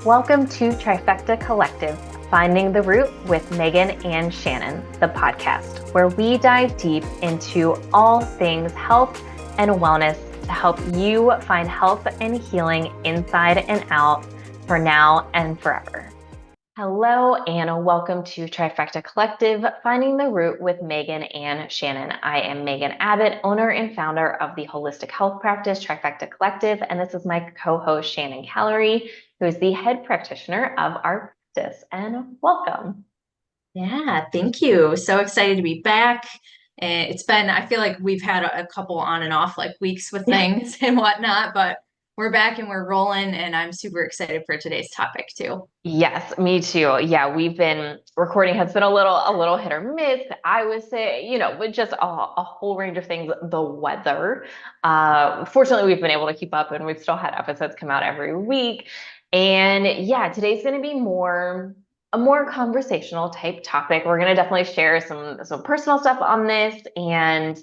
Welcome to Trifecta Collective, Finding the Root with Megan and Shannon, the podcast, where we dive deep into all things health and wellness to help you find health and healing inside and out for now and forever. Hello and welcome to Trifecta Collective, Finding the Root with Megan and Shannon. I am Megan Abbott, owner and founder of the holistic health practice Trifecta Collective, and this is my co-host Shannon Callery, who is the head practitioner of our practice. And welcome. Yeah, thank you. So excited to be back. And I feel like we've had a couple on and off like weeks with things and whatnot, but we're back and we're rolling, and I'm super excited for today's topic too. Yes, me too. Yeah, we've been recording has been a little hit or miss. I would say, with just a whole range of things. The weather. Fortunately, we've been able to keep up and we've still had episodes come out every week. And yeah, today's going to be a more conversational type topic. We're going to definitely share some personal stuff on this and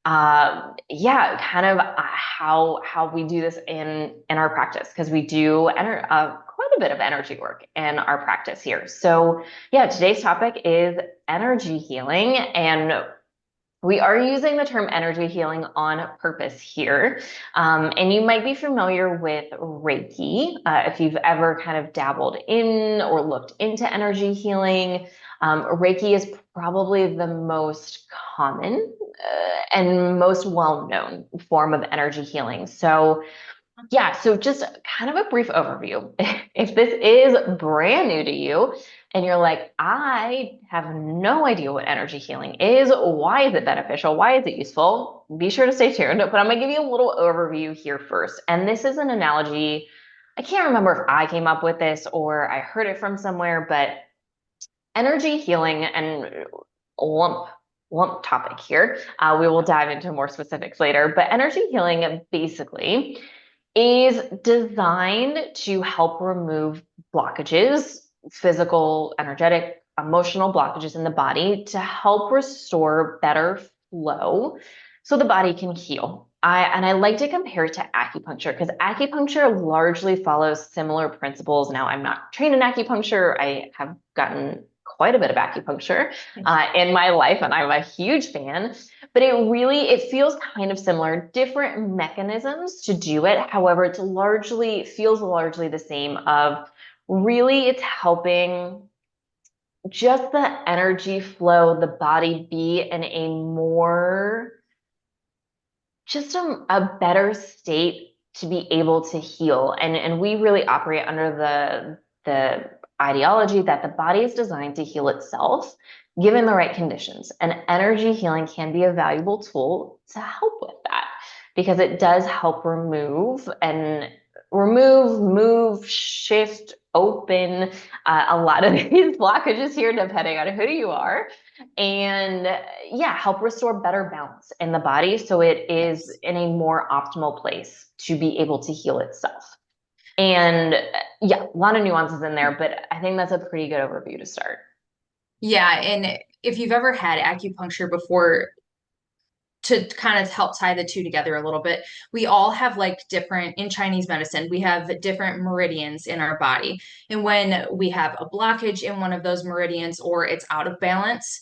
yeah, kind of how we do this in our practice, because we do quite a bit of energy work in our practice here. So yeah, today's topic is energy healing, and we are using the term energy healing on purpose here. And you might be familiar with Reiki, if you've ever kind of dabbled in or looked into energy healing. Reiki is probably the most common and most well-known form of energy healing. So yeah, so just kind of a brief overview. If this is brand new to you and you're like, I have no idea what energy healing is, why is it beneficial? Why is it useful? Be sure to stay tuned, but I'm going to give you a little overview here first. And this is an analogy. I can't remember if I came up with this or I heard it from somewhere, but energy healing and lump topic here. We will dive into more specifics later, but energy healing basically is designed to help remove blockages, physical, energetic, emotional blockages in the body to help restore better flow so the body can heal. I like to compare it to acupuncture, because acupuncture largely follows similar principles. Now, I'm not trained in acupuncture. I have gotten quite a bit of acupuncture in my life, and I'm a huge fan. But it feels kind of similar, different mechanisms to do it. However, feels largely the same. Of really, it's helping just the energy flow, the body be in a more just a better state to be able to heal. And we really operate under the ideology that the body is designed to heal itself given the right conditions. And energy healing can be a valuable tool to help with that, because it does help move, shift, open a lot of these blockages here, depending on who you are. And yeah, help restore better balance in the body so it is in a more optimal place to be able to heal itself. And yeah, a lot of nuances in there, but I think that's a pretty good overview to start. Yeah, and if you've ever had acupuncture before, to kind of help tie the two together a little bit, we all have like different, in Chinese medicine, we have different meridians in our body. And when we have a blockage in one of those meridians or it's out of balance,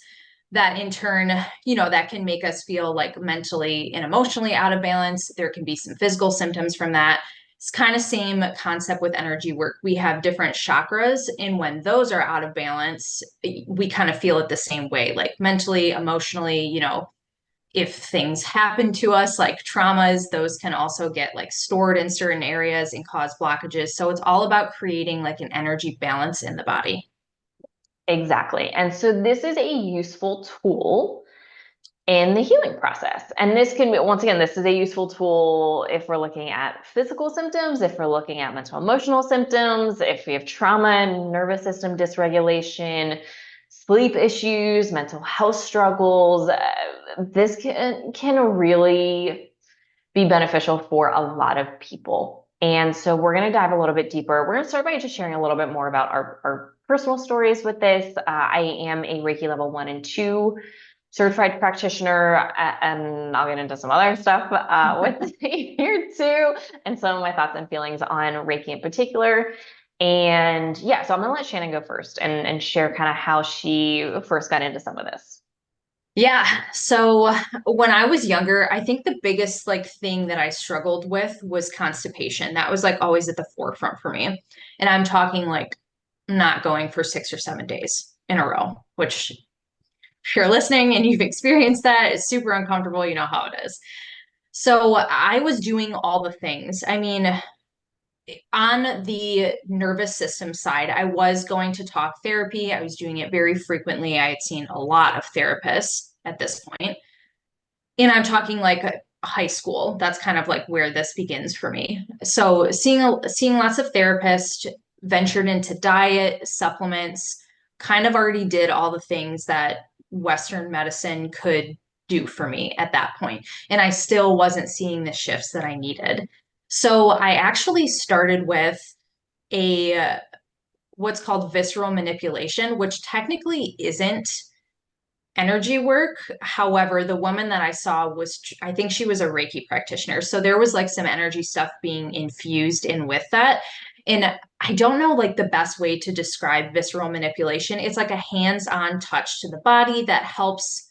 that in turn, that can make us feel like mentally and emotionally out of balance. There can be some physical symptoms from that. It's kind of same concept with energy work. We have different chakras, and when those are out of balance, we kind of feel it the same way, like mentally, emotionally, if things happen to us like traumas, those can also get like stored in certain areas and cause blockages. So it's all about creating like an energy balance in the body. Exactly. And so this is a useful tool in the healing process. And this can be, once again, this is a useful tool if we're looking at physical symptoms, if we're looking at mental emotional symptoms, if we have trauma, nervous system dysregulation, sleep issues, mental health struggles. This can really be beneficial for a lot of people. And so we're going to dive a little bit deeper. We're going to start by just sharing a little bit more about our personal stories with this. I am a Reiki level 1 and 2 certified practitioner, and I'll get into some other stuff with here too, and some of my thoughts and feelings on Reiki in particular. And yeah, so I'm gonna let Shannon go first and share kind of how she first got into some of this. Yeah. So when I was younger, I think the biggest like thing that I struggled with was constipation. That was like always at the forefront for me. And I'm talking like not going for 6 or 7 days in a row, which if you're listening and you've experienced that, it's super uncomfortable. You know how it is. So I was doing all the things. I mean, on the nervous system side, I was going to talk therapy. I was doing it very frequently. I had seen a lot of therapists at this point. And I'm talking like high school. That's kind of like where this begins for me. So seeing lots of therapists, ventured into diet, supplements, kind of already did all the things that Western medicine could do for me at that point. And I still wasn't seeing the shifts that I needed. So I actually started with a what's called visceral manipulation, which technically isn't energy work. However, the woman that I saw was, I think she was a Reiki practitioner. So there was like some energy stuff being infused in with that. And I don't know like the best way to describe visceral manipulation. It's like a hands-on touch to the body that helps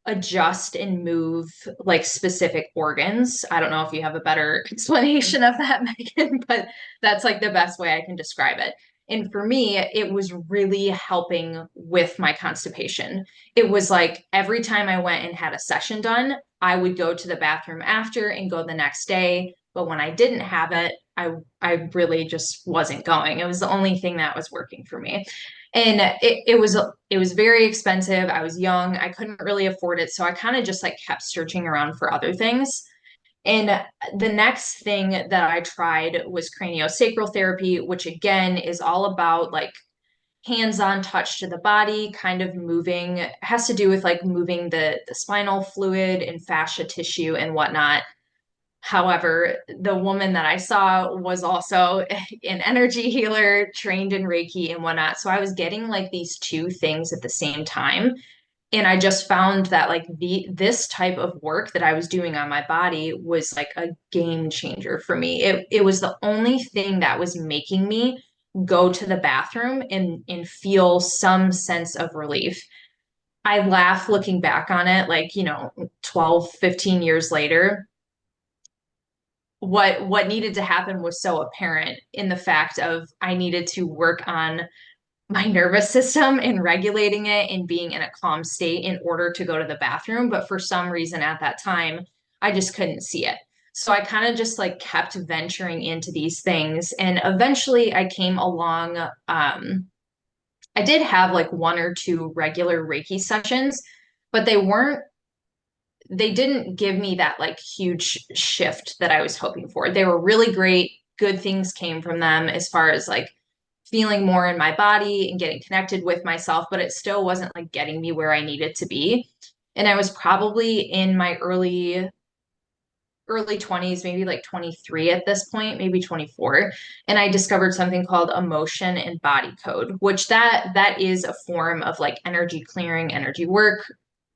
adjust and move like specific organs. I don't know if you have a better explanation of that, Megan, but that's like the best way I can describe it. And for me, it was really helping with my constipation. It was like every time I went and had a session done, I would go to the bathroom after and go the next day. But when I didn't have it, I really just wasn't going. It was the only thing that was working for me. And it was very expensive. I was young. I couldn't really afford it. So I kind of just like kept searching around for other things. And the next thing that I tried was craniosacral therapy, which again is all about like hands-on touch to the body, kind of moving, it has to do with like moving the spinal fluid and fascia tissue and whatnot. However, the woman that I saw was also an energy healer, trained in Reiki and whatnot. So I was getting like these two things at the same time. And I just found that like this type of work that I was doing on my body was like a game changer for me. It was the only thing that was making me go to the bathroom and feel some sense of relief. I laugh looking back on it, like, 12, 15 years later. What needed to happen was so apparent in the fact of I needed to work on my nervous system and regulating it and being in a calm state in order to go to the bathroom. But for some reason at that time, I just couldn't see it. So I kind of just like kept venturing into these things. And eventually I came along. I did have like one or two regular Reiki sessions, but they didn't give me that like huge shift that I was hoping for. They were really great. Good things came from them as far as like feeling more in my body and getting connected with myself, but it still wasn't like getting me where I needed to be. And I was probably in my early 20s, maybe like 23 at this point, maybe 24, and I discovered something called emotion and body code, which that is a form of like energy clearing, energy work,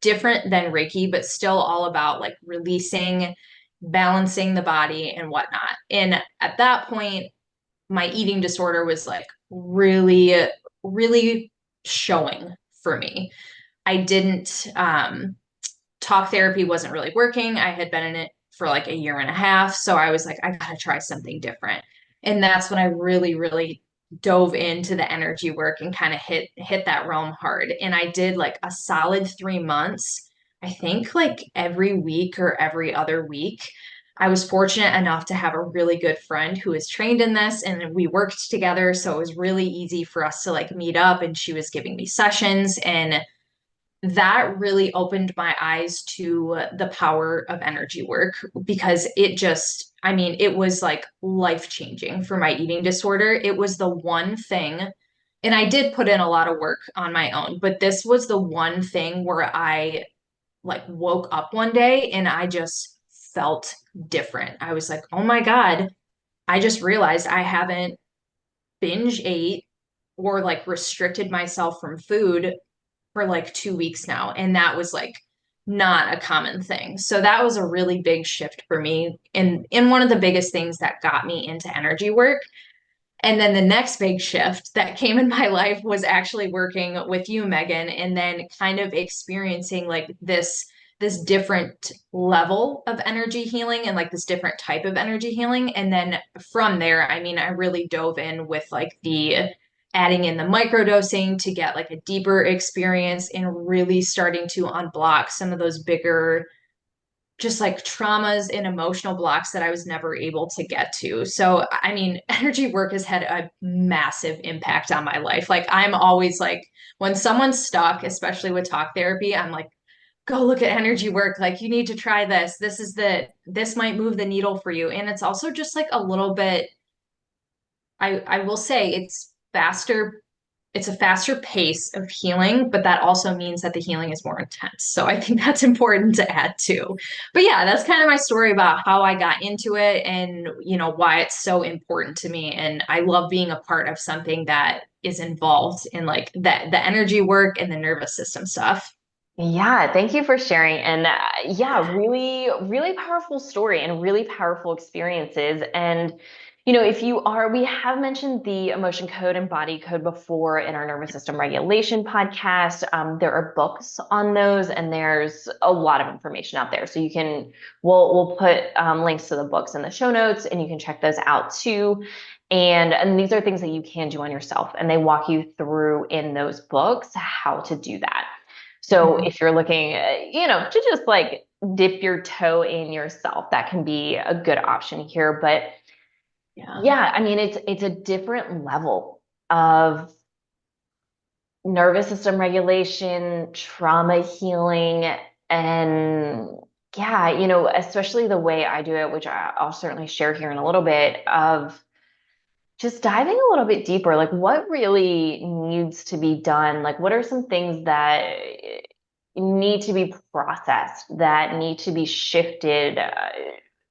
different than Reiki, but still all about like releasing, balancing the body and whatnot. And at that point, my eating disorder was like really, really showing for me. I didn't, talk therapy wasn't really working. I had been in it for like a year and a half. So I was like, I gotta try something different. And that's when I really, really dove into the energy work and kind of hit that realm hard. And I did like a solid 3 months, I think like every week or every other week. I was fortunate enough to have a really good friend who is trained in this and we worked together. So it was really easy for us to like meet up and she was giving me sessions and that really opened my eyes to the power of energy work because it just, I mean, it was like life changing for my eating disorder. It was the one thing, and I did put in a lot of work on my own, but this was the one thing where I like woke up one day and I just felt different. I was like, oh my God, I just realized I haven't binge ate or like restricted myself from food for like 2 weeks now. And that was like not a common thing. So that was a really big shift for me and one of the biggest things that got me into energy work. And then the next big shift that came in my life was actually working with you, Megan, and then kind of experiencing like this different level of energy healing and like this different type of energy healing. And then from there, I mean, I really dove in with like the adding in the microdosing to get like a deeper experience and really starting to unblock some of those bigger just like traumas and emotional blocks that I was never able to get to. So, I mean, energy work has had a massive impact on my life. Like, I'm always like, when someone's stuck, especially with talk therapy, I'm like, go look at energy work. Like, you need to try this. This might move the needle for you. And it's also just like a little bit, I will say it's faster, it's a faster pace of healing, but that also means that the healing is more intense. So I think that's important to add too. But yeah, that's kind of my story about how I got into it and, you know, why it's so important to me. And I love being a part of something that is involved in like the energy work and the nervous system stuff. Yeah, thank you for sharing. And yeah, really, really powerful story and really powerful experiences. And, if you are, we have mentioned the emotion code and body code before in our nervous system regulation podcast. There are books on those, and there's a lot of information out there. So we'll put links to the books in the show notes, and you can check those out too. And these are things that you can do on yourself, and they walk you through in those books how to do that. So Mhm. if you're looking, to just like dip your toe in yourself, that can be a good option here. But Yeah. yeah, I mean, it's a different level of nervous system regulation, trauma healing, and yeah, especially the way I do it, which I'll certainly share here in a little bit, of just diving a little bit deeper, like what really needs to be done? Like, what are some things that need to be processed, that need to be shifted?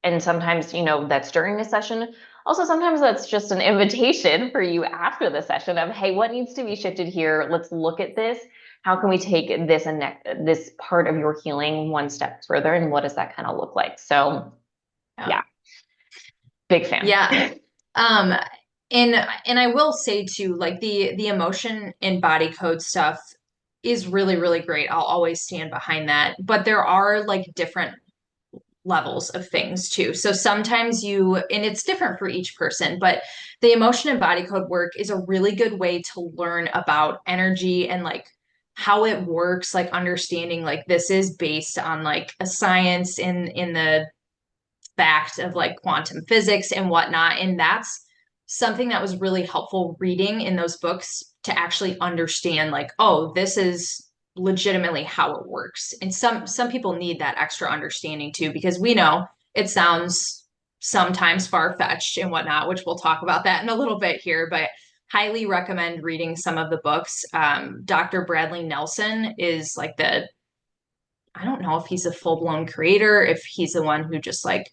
And sometimes, that's during a session. Also, sometimes that's just an invitation for you after the session of, hey, what needs to be shifted here? Let's look at this. How can we take this and this part of your healing one step further? And what does that kind of look like? So, Yeah. yeah, big fan. Yeah. Um, and I will say too, like the emotion and body code stuff is really, really great. I'll always stand behind that. But there are like different levels of things too. So sometimes and it's different for each person, but the emotion and body code work is a really good way to learn about energy and like how it works, like understanding like this is based on like a science in the fact of like quantum physics and whatnot. And that's something that was really helpful reading in those books to actually understand like, oh, this is legitimately how it works. And some people need that extra understanding too, because we know it sounds sometimes far-fetched and whatnot, which we'll talk about that in a little bit here, but highly recommend reading some of the books. Dr. Bradley Nelson is like I don't know if he's a full-blown creator, if he's the one who just like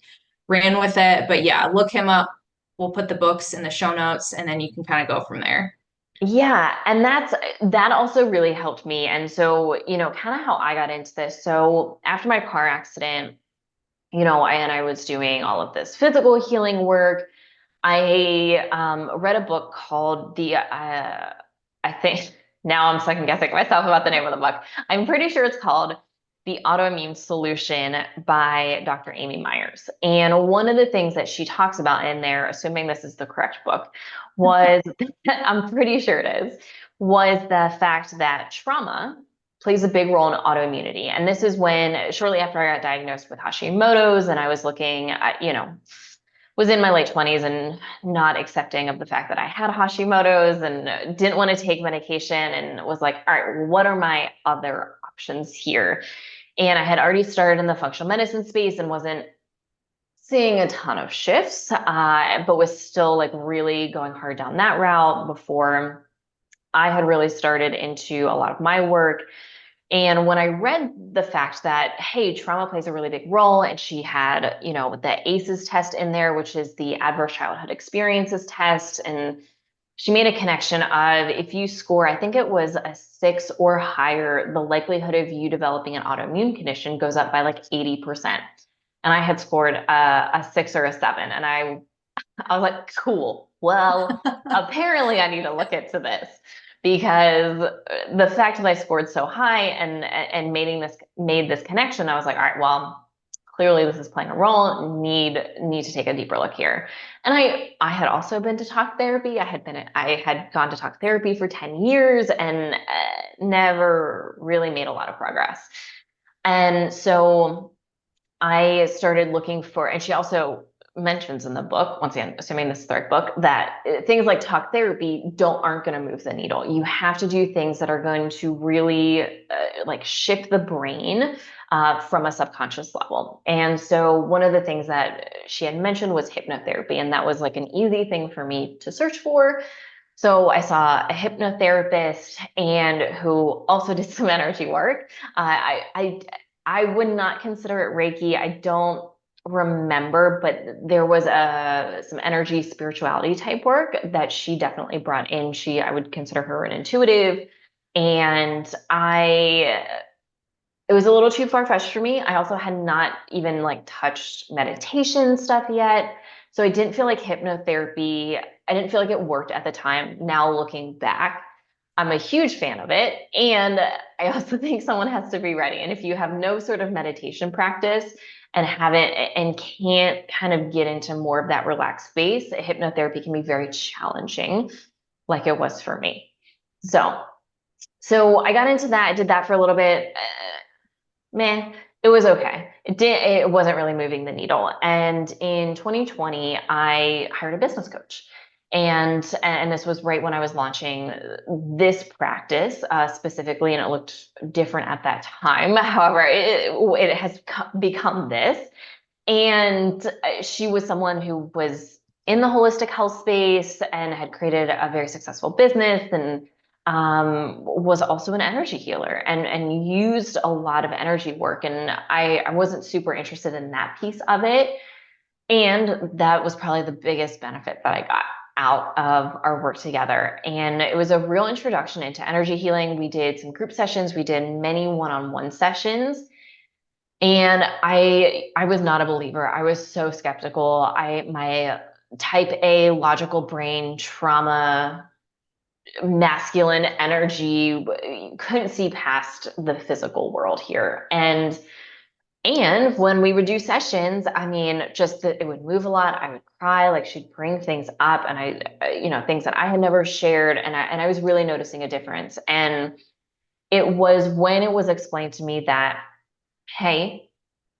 ran with it. But yeah, look him up. We'll put the books in the show notes and then you can kind of go from there. Yeah, and that also really helped me. And so, kind of how I got into this. So after my car accident, I was doing all of this physical healing work. I read a book called I think now I'm second guessing myself about the name of the book. I'm pretty sure it's called The Autoimmune Solution by Dr. Amy Myers. And one of the things that she talks about in there, assuming this is the correct book, was, I'm pretty sure it is, was the fact that trauma plays a big role in autoimmunity. And this is when, shortly after I got diagnosed with Hashimoto's, and I was looking at, was in my late 20s and not accepting of the fact that I had Hashimoto's and didn't want to take medication, and was like, all right, well, what are my other options here? And I had already started in the functional medicine space and wasn't seeing a ton of shifts, but was still like really going hard down that route before I had really started into a lot of my work. And when I read the fact that, hey, trauma plays a really big role, and she had, the ACEs test in there, which is the Adverse Childhood Experiences test, and she made a connection of if you score, I think it was a 6 or higher, the likelihood of you developing an autoimmune condition goes up by like 80%. And I had scored a 6 or a 7, and I I was like, cool. Well, apparently I need to look into this because the fact that I scored so high and made this connection, I was like, all right, well, clearly this is playing a role. Need to take a deeper look here. And I had also been to talk therapy. I had gone to talk therapy for 10 years and never really made a lot of progress. And so I started looking for, and she also mentions in the book, once again, assuming this is the third book, that things like talk therapy aren't going to move the needle. You have to do things that are going to really like shift the brain from a subconscious level. And so one of the things that she had mentioned was hypnotherapy, and that was like an easy thing for me to search for. So I saw a hypnotherapist and who also did some energy work. I would not consider it Reiki. I don't remember, but there was some energy spirituality type work that she definitely brought in. I would consider her an intuitive, and it was a little too far-fetched for me. I also had not even like touched meditation stuff yet. So I didn't feel like hypnotherapy, I didn't feel like it worked at the time. Now looking back, I'm a huge fan of it. And I also think someone has to be ready. And if you have no sort of meditation practice and haven't and can't kind of get into more of that relaxed space, hypnotherapy can be very challenging, like it was for me. So, so I got into that. I did that for a little bit. Meh, it was okay. It wasn't really moving the needle. And in 2020, I hired a business coach. And this was right when I was launching this practice specifically, and it looked different at that time. However, it has become this. And she was someone who was in the holistic health space and had created a very successful business and was also an energy healer and used a lot of energy work. And I wasn't super interested in that piece of it. And that was probably the biggest benefit that I got out of our work together. And it was a real introduction into energy healing. We did some group sessions, we did many one-on-one sessions. And I was not a believer. I was so skeptical. My type A logical brain trauma masculine energy couldn't see past the physical world here. And when we would do sessions, I mean, just that it would move a lot. I would cry, like she'd bring things up and things that I had never shared. And I was really noticing a difference. And it was when it was explained to me that, hey,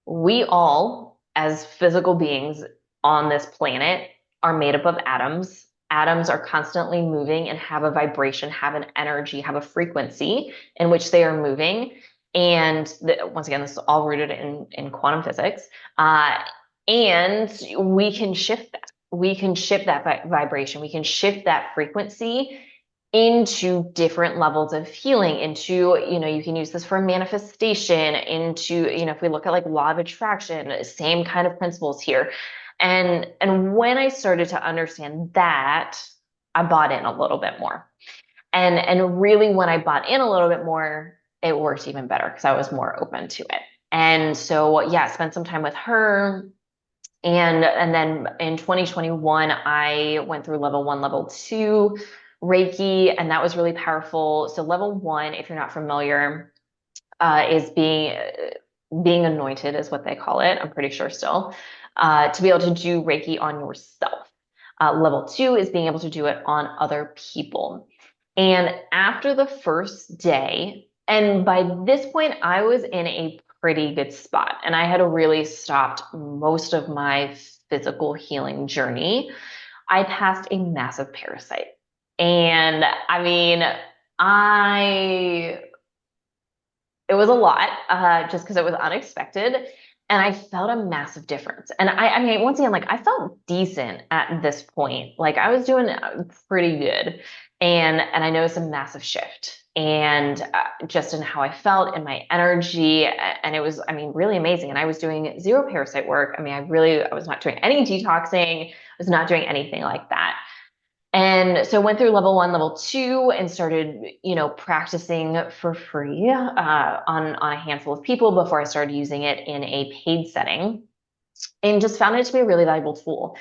we all, as physical beings on this planet, are made up of atoms. Atoms are constantly moving and have a vibration, have an energy, have a frequency in which they are moving. And once again, this is all rooted in quantum physics. And we can shift that. We can shift that vibration. We can shift that frequency into different levels of healing, into, you can use this for manifestation, into, if we look at like law of attraction, same kind of principles here. And when I started to understand that, I bought in a little bit more. And really when I bought in a little bit more, it worked even better because I was more open to it. And so yeah, spent some time with her. And then in 2021, I went through level 1, level 2 Reiki, and that was really powerful. So level 1, if you're not familiar, is being anointed is what they call it. I'm pretty sure still, to be able to do Reiki on yourself. Level 2 is being able to do it on other people. And after the first day, and by this point, I was in a pretty good spot, and I had really stopped most of my physical healing journey. I passed a massive parasite. And I mean, I it was a lot, just because it was unexpected. And I felt a massive difference. And I mean, once again, like I felt decent at this point. Like I was doing pretty good. And I noticed a massive shift and just in how I felt and my energy. And it was, I mean, really amazing. And I was doing zero parasite work. I mean, I was not doing any detoxing, I was not doing anything like that. And so went through level 1, level 2, and started, practicing for free on a handful of people before I started using it in a paid setting, and just found it to be a really valuable tool.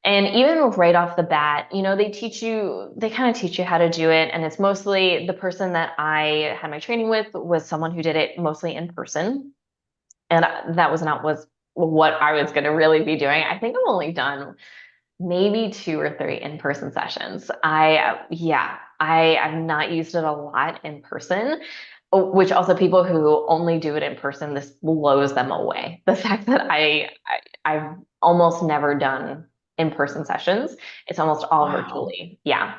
And even right off the bat, they kind of teach you how to do it. And it's mostly the person that I had my training with was someone who did it mostly in person. And that was not was what I was going to really be doing. I think I've only done maybe two or three in-person sessions. I've not used it a lot in person, which also people who only do it in person, this blows them away. The fact that I've almost never done in-person sessions. It's almost all Wow. virtually. Yeah.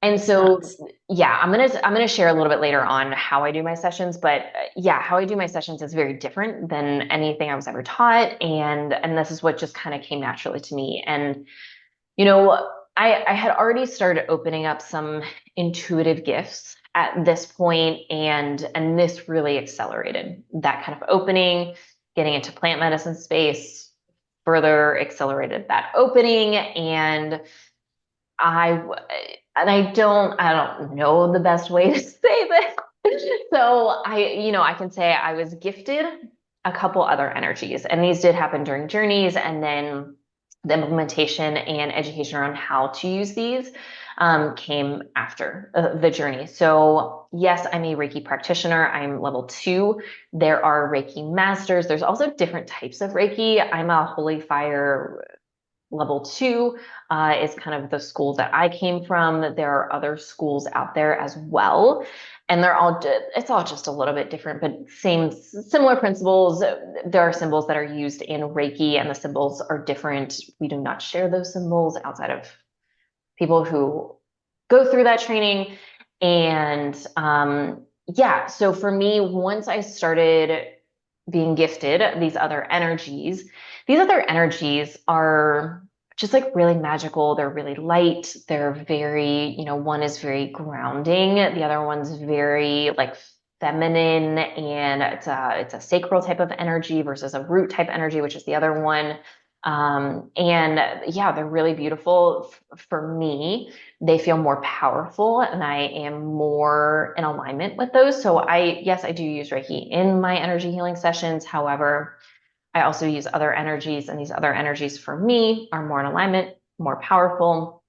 And That's so, nuts. yeah, I'm gonna share a little bit later on how I do my sessions, but yeah, how I do my sessions is very different than anything I was ever taught, and this is what just kind of came naturally to me. And you know, I had already started opening up some intuitive gifts at this point, and this really accelerated that kind of opening, getting into plant medicine space further accelerated that opening, and I and I don't know the best way to say this. So I can say I was gifted a couple other energies, and these did happen during journeys, and then the implementation and education around how to use these came after the journey. So yes, I'm a Reiki practitioner. I'm level 2. There are Reiki masters. There's also different types of Reiki. I'm a Holy Fire level 2 is kind of the school that I came from. There are other schools out there as well. And it's all just a little bit different, but similar principles. There are symbols that are used in Reiki, and the symbols are different. We do not share those symbols outside of people who go through that training. And yeah, so for me, once I started being gifted these other energies are just like really magical. They're really light. They're very, one is very grounding. The other one's very like feminine, and it's a sacral type of energy versus a root type energy, which is the other one. And yeah, they're really beautiful. For me, they feel more powerful, and I am more in alignment with those. So yes, I do use Reiki in my energy healing sessions. However, I also use other energies, and these other energies for me are more in alignment, more powerful,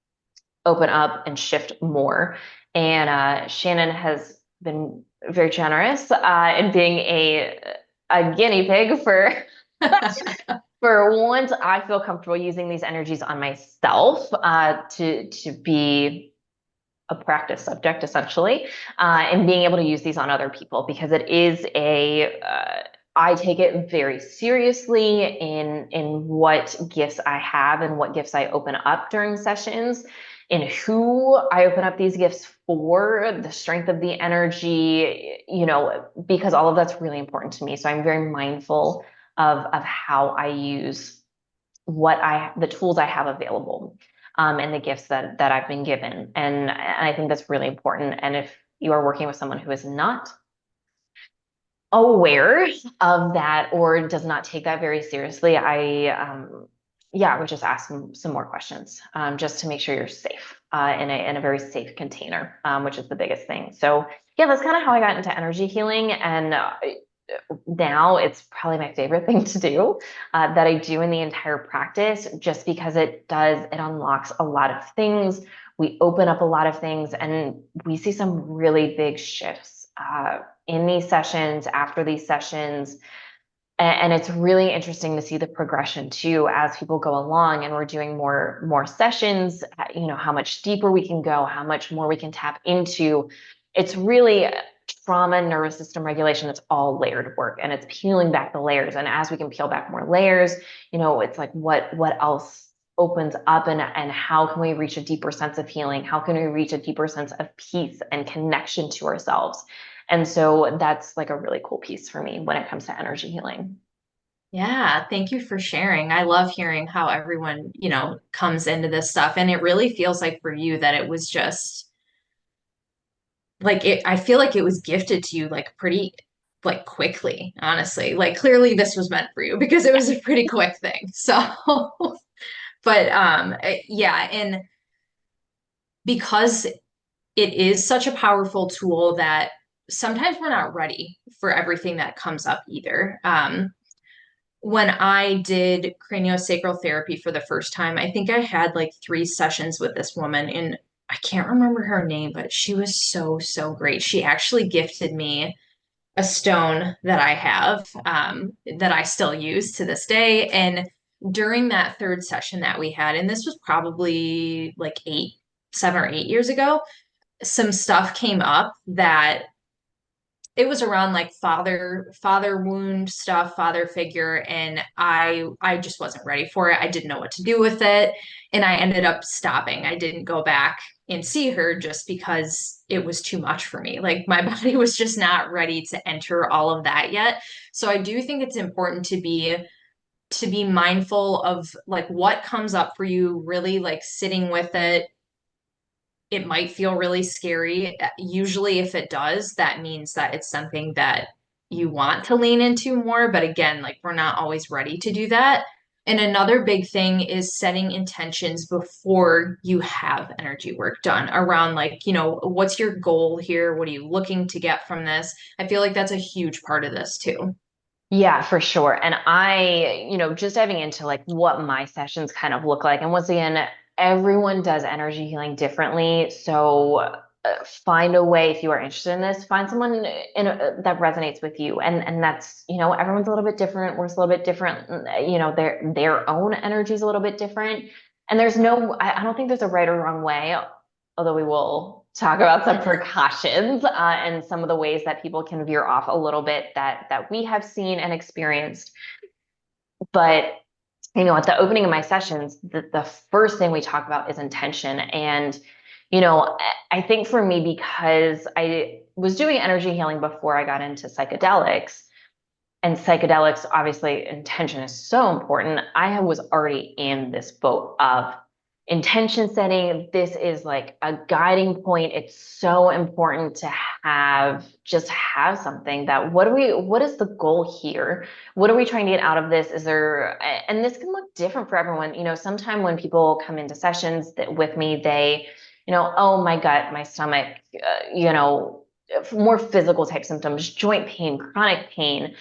open up and shift more. And Shannon has been very generous in being a guinea pig for for once I feel comfortable using these energies on myself to be a practice subject essentially, and being able to use these on other people, because it is I take it very seriously in what gifts I have and what gifts I open up during sessions, and who I open up these gifts for, the strength of the energy, because all of that's really important to me. So I'm very mindful of how I use the tools I have available, and the gifts that I've been given. And I think that's really important. And if you are working with someone who is not aware of that or does not take that very seriously, I would just ask some more questions, just to make sure you're safe, in a very safe container, which is the biggest thing. So yeah, that's kind of how I got into energy healing. And now it's probably my favorite thing to do, that I do in the entire practice, just because it unlocks a lot of things. We open up a lot of things, and we see some really big shifts in these sessions, after these sessions. And it's really interesting to see the progression too as people go along, and we're doing more sessions, how much deeper we can go, how much more we can tap into. It's really trauma, nervous system regulation. It's all layered work, and it's peeling back the layers. And as we can peel back more layers, it's like what else opens up, and how can we reach a deeper sense of healing? How can we reach a deeper sense of peace and connection to ourselves? And so that's like a really cool piece for me when it comes to energy healing. Yeah, thank you for sharing. I love hearing how everyone, comes into this stuff. And it really feels like for you that it was just like I feel like it was gifted to you like pretty like quickly, honestly. Like clearly this was meant for you because it was a pretty quick thing. So, but yeah, and because it is such a powerful tool that sometimes we're not ready for everything that comes up either. when I did craniosacral therapy for the first time, I think I had like 3 sessions with this woman, and I can't remember her name, but she was so, so great. She actually gifted me a stone that I have, that I still use to this day. And during that third session that we had, and this was probably like 7 or 8 years ago, some stuff came up that it was around like father wound stuff, father figure, and I just wasn't ready for it. I didn't know what to do with it, and I ended up stopping. I didn't go back and see her just because it was too much for me. Like my body was just not ready to enter all of that yet. So I do think it's important to be mindful of like what comes up for you, really like sitting with it. It might feel really scary. Usually, if it does, that means that it's something that you want to lean into more. But again, like we're not always ready to do that. And another big thing is setting intentions before you have energy work done around, like, what's your goal here? What are you looking to get from this? I feel like that's a huge part of this too. Yeah, for sure. And just diving into like what my sessions kind of look like. And once again, everyone does energy healing differently. So find a way if you are interested in this, find someone that resonates with you. And that's, everyone's a little bit different. We're a little bit different. Their own energy is a little bit different. And I don't think there's a right or wrong way, although we will talk about some precautions and some of the ways that people can veer off a little bit that we have seen and experienced. But at the opening of my sessions, the first thing we talk about is intention. And I think for me, because I was doing energy healing before I got into psychedelics, and psychedelics, obviously, intention is so important. I was already in this boat of intention setting. This is like a guiding point. It's so important to just have something that what is the goal here? What are we trying to get out of this? And this can look different for everyone. Sometime when people come into sessions with me, they, oh, my gut, my stomach, more physical type symptoms, joint pain, chronic pain,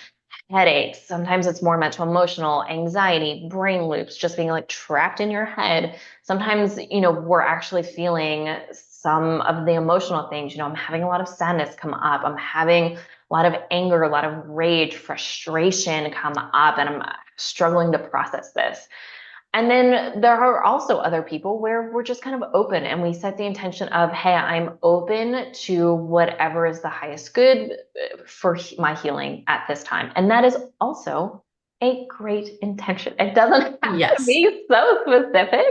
headaches. Sometimes it's more mental, emotional, anxiety, brain loops, just being like trapped in your head. Sometimes, we're actually feeling some of the emotional things. I'm having a lot of sadness come up. I'm having a lot of anger, a lot of rage, frustration come up, and I'm struggling to process this. And then there are also other people where we're just kind of open and we set the intention of, hey, I'm open to whatever is the highest good for my healing at this time. And that is also a great intention. It doesn't have to Yes. be so specific,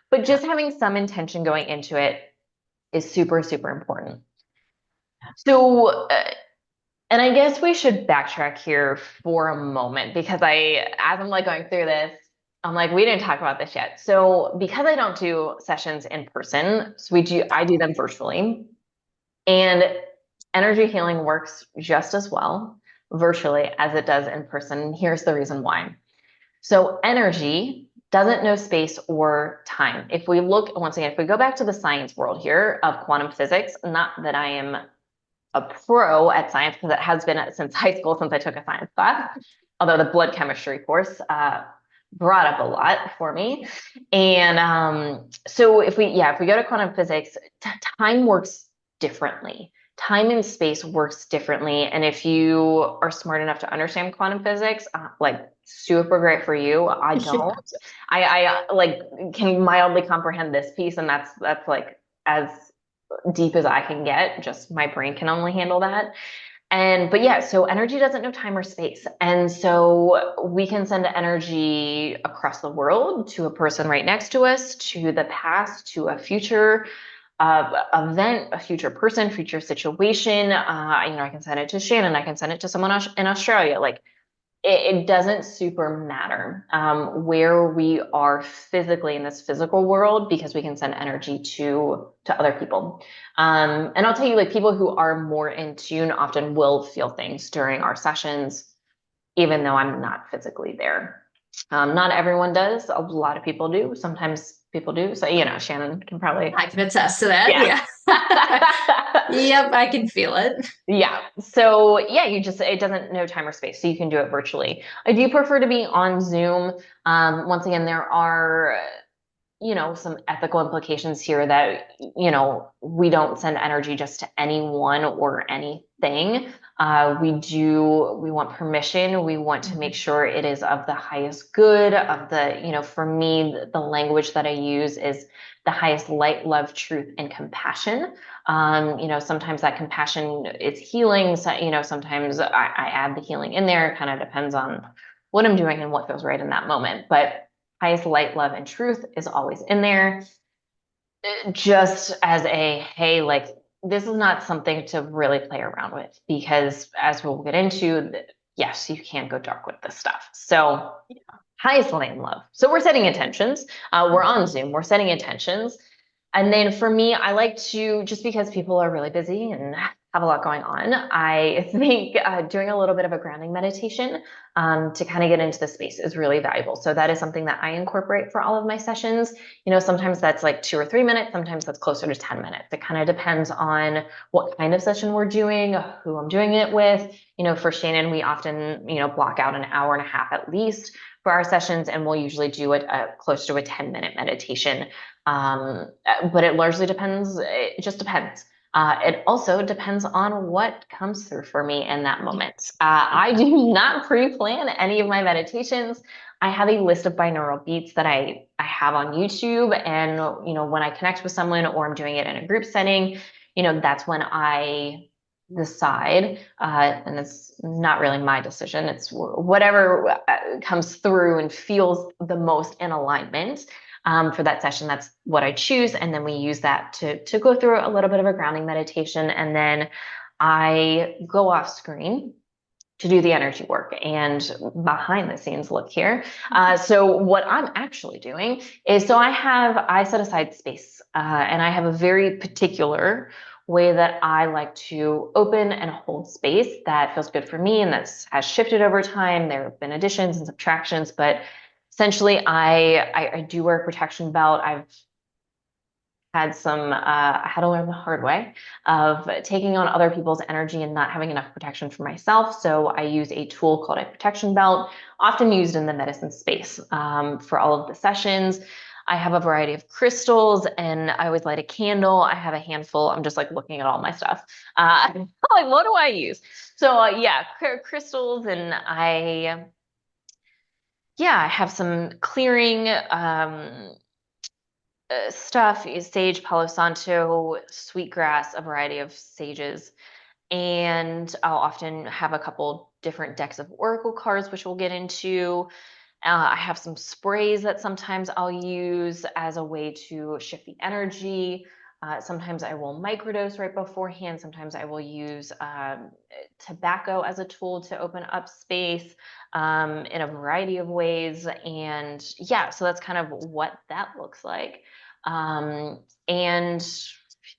but just having some intention going into it is super, super important. So, and I guess we should backtrack here for a moment because as I'm like going through this, I'm like, we didn't talk about this yet. So because I don't do sessions in person, I do them virtually, and energy healing works just as well virtually as it does in person. Here's the reason why. So energy doesn't know space or time. If we look, once again, if we go back to the science world here of quantum physics, not that I am a pro at science because it has been since high school since I took a science class, although the blood chemistry course brought up a lot for me. And so if we go to quantum physics, time works differently. Time and space works differently. And if you are smart enough to understand quantum physics, like super great for you. I don't. I like can mildly comprehend this piece, and that's like as deep as I can get. Just my brain can only handle that. But yeah, so energy doesn't know time or space. And so we can send energy across the world to a person right next to us, to the past, to a future event, a future person, future situation. I can send it to Shannon. I can send it to someone in Australia. Like it doesn't super matter where we are physically in this physical world because we can send energy to other people. And I'll tell you, like people who are more in tune often will feel things during our sessions, even though I'm not physically there. Not everyone does. A lot of people do. Sometimes people do. So, Shannon can probably, I can attest to that. yeah. Yeah. Yep, I can feel it. Yeah. So yeah, it doesn't know time or space. So you can do it virtually. I do prefer to be on Zoom. Once again, there are, some ethical implications here that, we don't send energy just to anyone or anything. We want permission. We want to make Mhm. sure it is of the highest good for me, the language that I use is the highest light, love, truth, and compassion. Sometimes that compassion is healing. So, sometimes I add the healing in there. It kind of depends on what I'm doing and what feels right in that moment. But highest light, love, and truth is always in there. Just as hey, like this is not something to really play around with because as we'll get into, yes, you can go dark with this stuff. So highest light and love. So we're setting intentions. We're on Zoom. We're setting intentions. And then for me, I like to, just because people are really busy and have a lot going on, I think doing a little bit of a grounding meditation to kind of get into the space is really valuable. So that is something that I incorporate for all of my sessions. Sometimes that's like 2 or 3 minutes, sometimes that's closer to 10 minutes. It kind of depends on what kind of session we're doing, who I'm doing it with. For Shannon, we often, block out an hour and a half at least for our sessions, and we'll usually do it close to a 10-minute meditation. But it largely depends. It just depends. It also depends on what comes through for me in that moment. I do not pre-plan any of my meditations. I have a list of binaural beats that I have on YouTube, and when I connect with someone or I'm doing it in a group setting, that's when I decide, and it's not really my decision. It's whatever comes through and feels the most in alignment for that session. That's what I choose. And then we use that to go through a little bit of a grounding meditation. And then I go off screen to do the energy work and behind the scenes look here. So what I'm actually doing is, I set aside space and I have a very particular way that I like to open and hold space that feels good for me and that has shifted over time. There have been additions and subtractions, but essentially I do wear a protection belt. I had to learn the hard way of taking on other people's energy and not having enough protection for myself. So I use a tool called a protection belt, often used in the medicine space for all of the sessions. I have a variety of crystals and I always light a candle. I have a handful. I'm just like looking at all my stuff. Like, what do I use? So yeah, crystals and I have some clearing stuff is sage, Palo Santo, sweetgrass, a variety of sages. And I'll often have a couple different decks of oracle cards, which we'll get into. I have some sprays that sometimes I'll use as a way to shift the energy. Sometimes I will microdose right beforehand. Sometimes I will use tobacco as a tool to open up space in a variety of ways. And yeah, so that's kind of what that looks like. And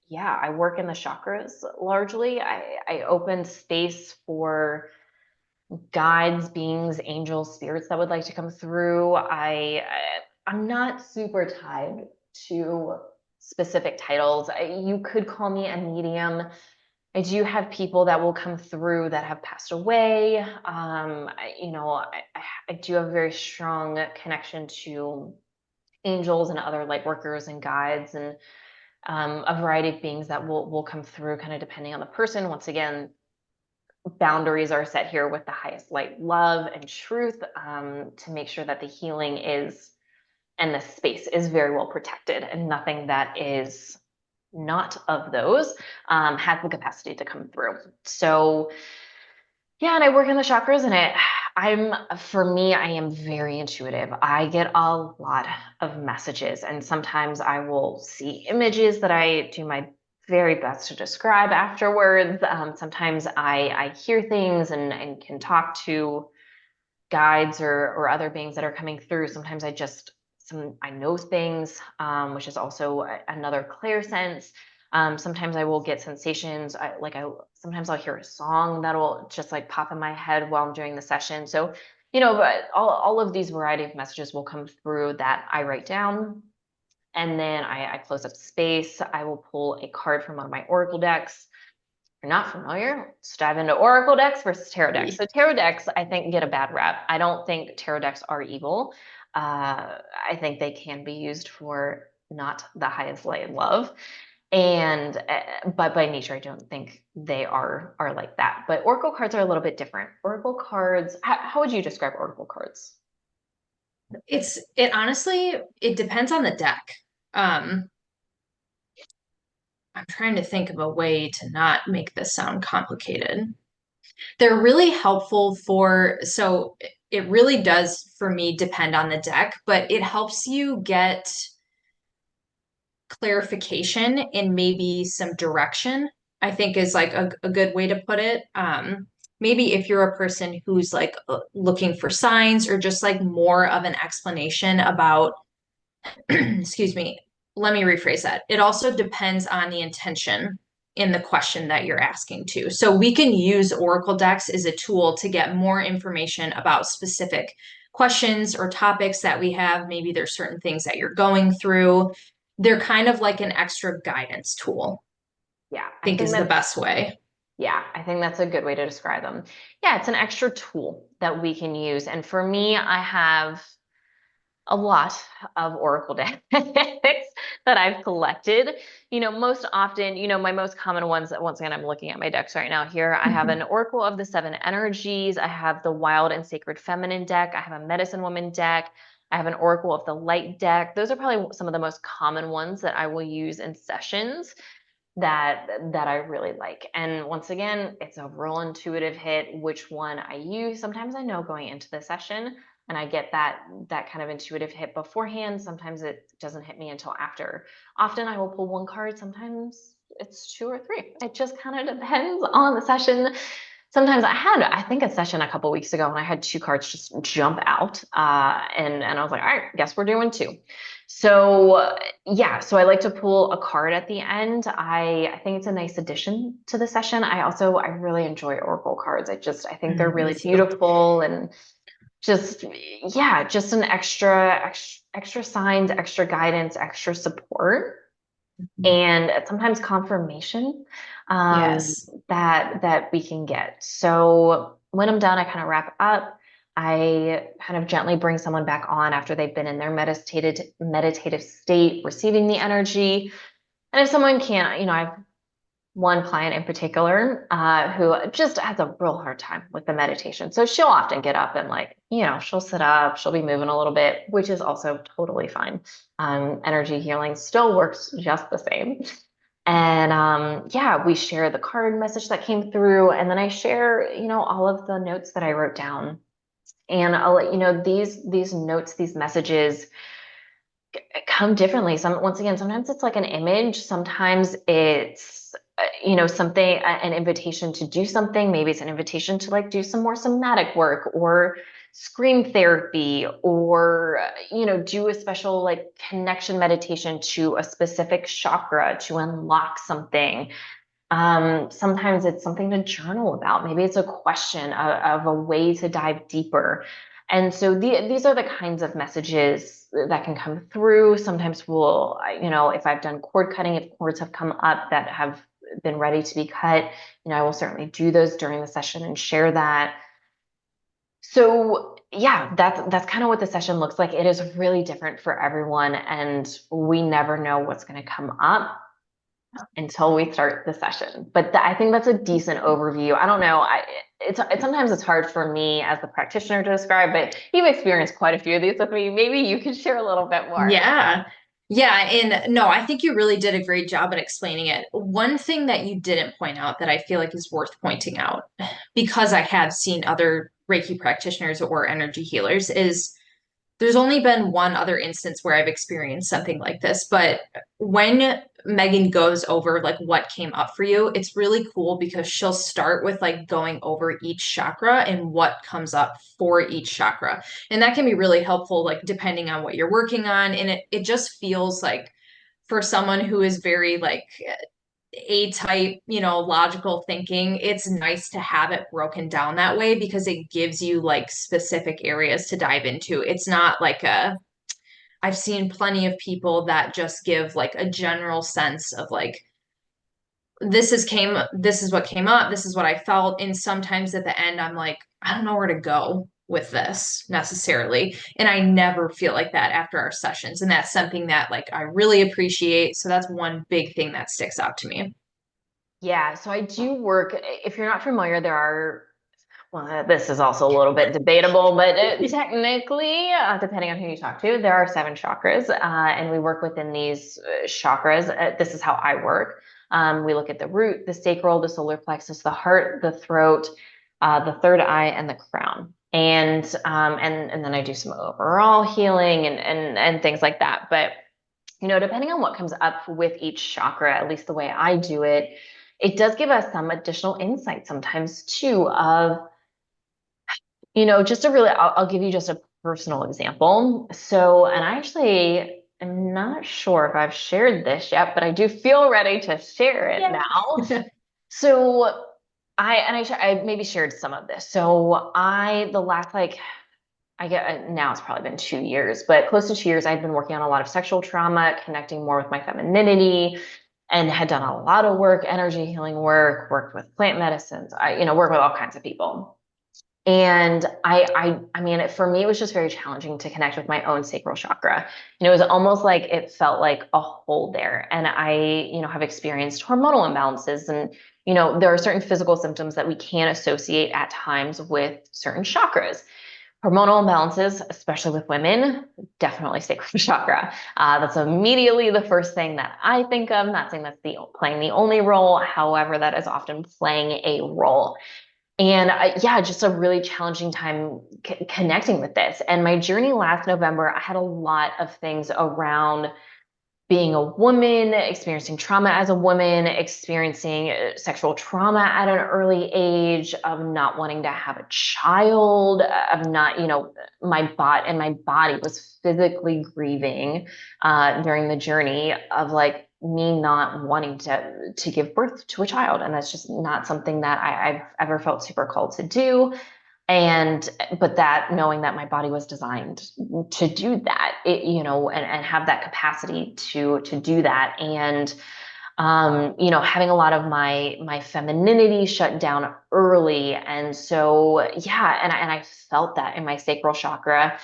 yeah, I work in the chakras largely. I open space for guides, beings, angels, spirits that would like to come through. I'm not super tied to specific titles. You could call me a medium. I do have people that will come through that have passed away. I do have a very strong connection to angels and other light workers and guides and a variety of beings that will come through kind of depending on the person. Once again, boundaries are set here with the highest light, love, and truth to make sure that the healing is and the space is very well protected and nothing that is not of those has the capacity to come through. So yeah, and I work in the chakras and for me, I am very intuitive. I get a lot of messages and sometimes I will see images that I do my very best to describe afterwards. Sometimes I hear things and can talk to guides or other beings that are coming through. Sometimes I know things, which is also another clear sense. Sometimes I will get sensations. Sometimes I'll hear a song that'll just like pop in my head while I'm doing the session. So, but all of these variety of messages will come through that I write down. And then I close up space. I will pull a card from one of my Oracle decks. If you're not familiar, let's dive into Oracle decks versus tarot decks. So tarot decks, I think, get a bad rep. I don't think tarot decks are evil. I think they can be used for not the highest light and love. And but by nature, I don't think they are like that. But Oracle cards are a little bit different. Oracle cards, how would you describe Oracle cards? It honestly, it depends on the deck. Um, I'm trying to think of a way to not make this sound complicated. They're really helpful so it really does for me depend on the deck, but it helps you get clarification and maybe some direction, I think is like a good way to put it. Maybe if you're a person who's like looking for signs or just like more of an explanation about, excuse me, let me rephrase that. It also depends on the intention in the question that you're asking to. So we can use Oracle decks as a tool to get more information about specific questions or topics that we have. Maybe there's certain things that you're going through. They're kind of like an extra guidance tool, Yeah, I think is the best way. yeah, I think that's a good way to describe them. Yeah, it's an extra tool that we can use. And for me, I have a lot of Oracle decks that I've collected. Most often, my most common ones, once again, I'm looking at my decks right now here. I have an Oracle of the Seven Energies. I have the Wild and Sacred Feminine deck. I have a Medicine Woman deck. I have an Oracle of the Light deck. Those are probably some of the most common ones that I will use in sessions that I really like. And once again, it's a real intuitive hit which one I use. Sometimes I know going into the session and I get that kind of intuitive hit beforehand. Sometimes it doesn't hit me until after. Often I will pull one card, sometimes it's two or three. It just kind of depends on the session. Sometimes I think, a session a couple weeks ago and I had two cards just jump out. And I was like, all right, guess we're doing two. So yeah, so I like to pull a card at the end. I think it's a nice addition to the session. I really enjoy Oracle cards. I think they're really beautiful and just, yeah, just an extra signs, extra guidance, extra support, and sometimes confirmation Yes. that we can get. So when I'm done, I kind of wrap up. I kind of gently bring someone back on after they've been in their meditative state, receiving the energy. And if someone can't, I've one client in particular who just has a real hard time with the meditation. So she'll often get up and she'll sit up, she'll be moving a little bit, which is also totally fine. Energy healing still works just the same. And yeah, we share the card message that came through, and then I share, all of the notes that I wrote down. And I'll let you know these notes, these messages come differently. Once again, sometimes it's like an image, sometimes it's something, an invitation to do something. Maybe it's an invitation to do some more somatic work or scream therapy, or do a special connection meditation to a specific chakra to unlock something. Sometimes it's something to journal about. Maybe it's a question of a way to dive deeper. And so these are the kinds of messages that can come through. Sometimes if I've done cord cutting, if cords have come up that have been ready to be cut, I will certainly do those during the session and share that. So yeah, that's kind of what the session looks like. It is really different for everyone, and we never know what's going to come up until we start the session. But I think that's a decent overview. I don't know. Sometimes it's hard for me as the practitioner to describe, but you've experienced quite a few of these with me. Maybe you could share a little bit more. Yeah. Yeah. And no, I think you really did a great job at explaining it. One thing that you didn't point out that I feel like is worth pointing out, because I have seen other Reiki practitioners or energy healers, is there's only been one other instance where I've experienced something like this, but when Megan goes over like what came up for you, it's really cool because she'll start with like going over each chakra and what comes up for each chakra. And that can be really helpful, like depending on what you're working on. And it just feels like for someone who is very like a type, logical thinking, it's nice to have it broken down that way because it gives you like specific areas to dive into. It's not like I've seen plenty of people that just give like a general sense of like, this is what came up, this is what I felt. And sometimes at the end, I'm like, I don't know where to go with this necessarily. And I never feel like that after our sessions. And that's something that like I really appreciate. So that's one big thing that sticks out to me. Yeah, so I do work, if you're not familiar, there are, well, this is also a little bit debatable, but technically, depending on who you talk to, there are seven chakras, and we work within these chakras. This is how I work. We look at the root, the sacral, the solar plexus, the heart, the throat, the third eye, and the crown. And then I do some overall healing and things like that. But depending on what comes up with each chakra, at least the way I do it, it does give us some additional insight sometimes too of, just a really, I'll give you just a personal example. So, and I actually am not sure if I've shared this yet, but I do feel ready to share it now. So I maybe shared some of this. So the last like, I get now it's probably been 2 years, but close to 2 years, I've been working on a lot of sexual trauma, connecting more with my femininity, and had done a lot of work, energy healing work, worked with plant medicines. Work with all kinds of people. And I mean, for me, it was just very challenging to connect with my own sacral chakra. It was almost like it felt like a hole there. And have experienced hormonal imbalances. And, there are certain physical symptoms that we can associate at times with certain chakras. Hormonal imbalances, especially with women, definitely sacral chakra. That's immediately the first thing that I think of. Not saying that's playing the only role. However, that is often playing a role. And yeah, just a really challenging time connecting with this. And my journey last November, I had a lot of things around being a woman, experiencing trauma as a woman, experiencing sexual trauma at an early age, of not wanting to have a child, of not, my body was physically grieving during the journey of like me not wanting to give birth to a child. And that's just not something that I've ever felt super called to do. But that knowing that my body was designed to do that, and have that capacity to do that. And having a lot of my femininity shut down early. And so yeah, and I felt that in my sacral chakra.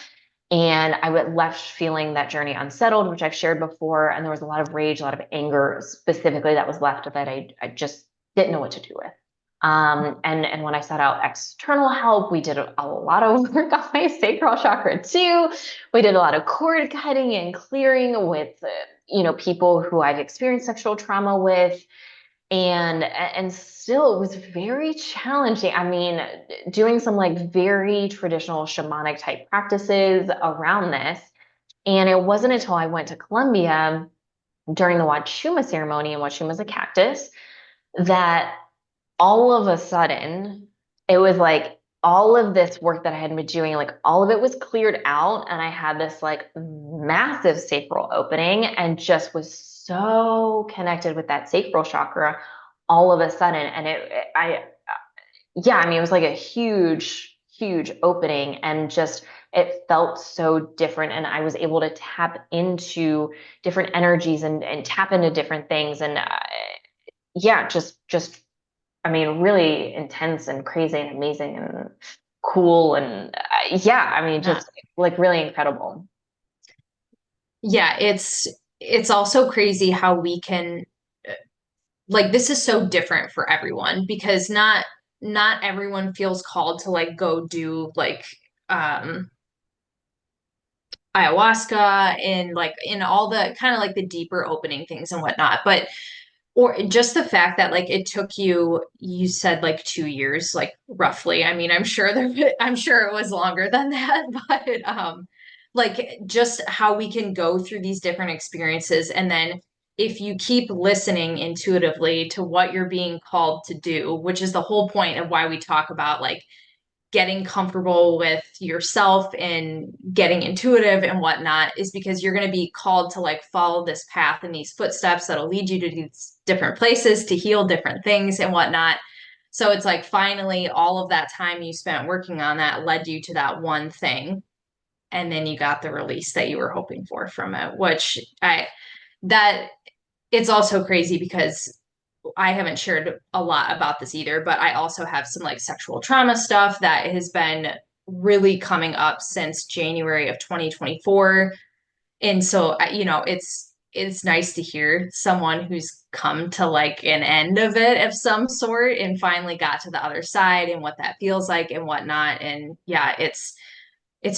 And I was left feeling that journey unsettled, which I've shared before. And there was a lot of rage, a lot of anger specifically that was left that I just didn't know what to do with. And when I sought out external help, we did a lot of work on my sacral chakra too. We did a lot of cord cutting and clearing with, people who I've experienced sexual trauma with. And still it was very challenging. I mean, doing some like very traditional shamanic type practices around this. And it wasn't until I went to Colombia during the Wachuma ceremony, and Wachuma is a cactus, that all of a sudden it was like all of this work that I had been doing, like all of it was cleared out. And I had this like massive sacral opening and just was so connected with that sacral chakra all of a sudden. And yeah, I mean, it was like a huge, huge opening, and just it felt so different. And I was able to tap into different energies and tap into different things. And yeah, just I mean, really intense and crazy and amazing and cool. And yeah, I mean, Yeah. just like really incredible. Yeah, it's also crazy how we can like this is so different for everyone because not everyone feels called to like go do like um ayahuasca and like in all the kind of like the deeper opening things and whatnot. But or just the fact that like it took you said like 2 years, like roughly. I mean, I'm sure it was longer than that, but like just how we can go through these different experiences and then if you keep listening intuitively to what you're being called to do, which is the whole point of why we talk about like getting comfortable with yourself and getting intuitive and whatnot is because you're going to be called to like follow this path and these footsteps that'll lead you to these different places to heal different things and whatnot. So it's like finally all of that time you spent working on that led you to that one thing. and then you got the release that you were hoping for from it, which that it's also crazy because I haven't shared a lot about this either, but I also have some like sexual trauma stuff that has been really coming up since January of 2024. And so, it's nice to hear someone who's come to like an end of it of some sort and finally got to the other side and what that feels like and whatnot. And yeah, it's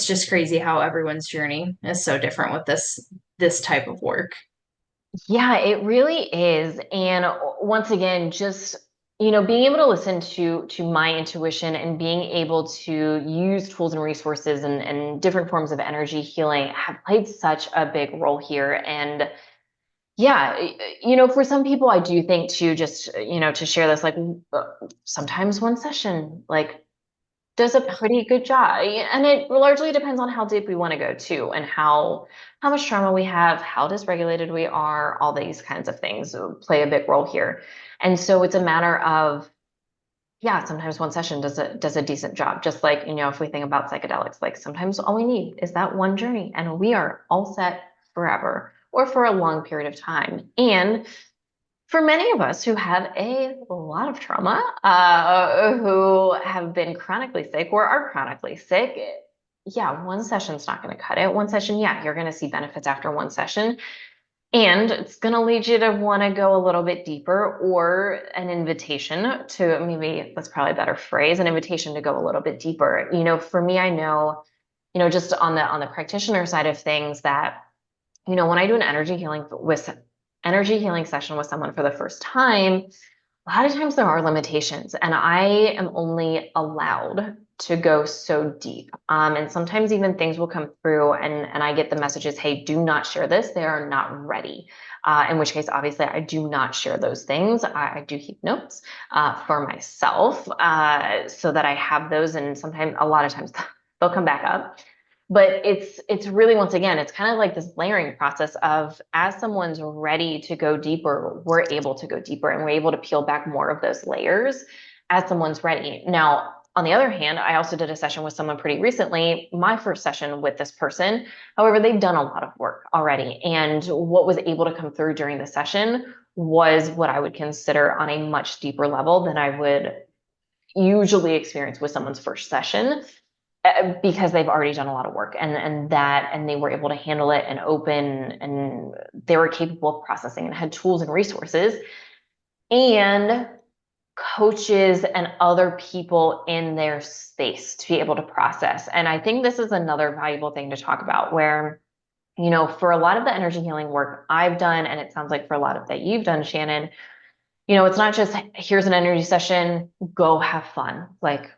just crazy how everyone's journey is so different with this type of work. Yeah, it really is. And once again, just being able to listen to my intuition and being able to use tools and resources and different forms of energy healing have played such a big role here. And yeah, for some people, I do think to just, to share this, like sometimes one session, like does a pretty good job. And it largely depends on how deep we want to go too, and how much trauma we have, how dysregulated we are, all these kinds of things play a big role here. And so it's a matter of, yeah, sometimes one session does a decent job. Just like, if we think about psychedelics, like sometimes all we need is that one journey and we are all set forever or for a long period of time. And for many of us who have a lot of trauma, who have been chronically sick or are chronically sick, yeah, one session's not going to cut it. One session, yeah, you're going to see benefits after one session. And it's going to lead you to want to go a little bit deeper, or an invitation to, maybe that's probably a better phrase, an invitation to go a little bit deeper. For me, I know, just on the practitioner side of things that, when I do an energy healing session with someone for the first time, a lot of times there are limitations, and I am only allowed to go so deep. And sometimes even things will come through, and I get the messages, hey, do not share this. They are not ready. In which case, obviously, I do not share those things. I do keep notes for myself, so that I have those. And sometimes, a lot of times, they'll come back up. But it's really, once again, it's kind of like this layering process of, as someone's ready to go deeper, we're able to go deeper and we're able to peel back more of those layers as someone's ready. Now, on the other hand, I also did a session with someone pretty recently, my first session with this person. However, they've done a lot of work already. And what was able to come through during the session was what I would consider on a much deeper level than I would usually experience with someone's first session, because they've already done a lot of work, and they were able to handle it and open, and they were capable of processing and had tools and resources and coaches and other people in their space to be able to process. And I think this is another valuable thing to talk about, where, for a lot of the energy healing work I've done, and it sounds like for a lot of that you've done, Shannon, it's not just, here's an energy session, go have fun. Like,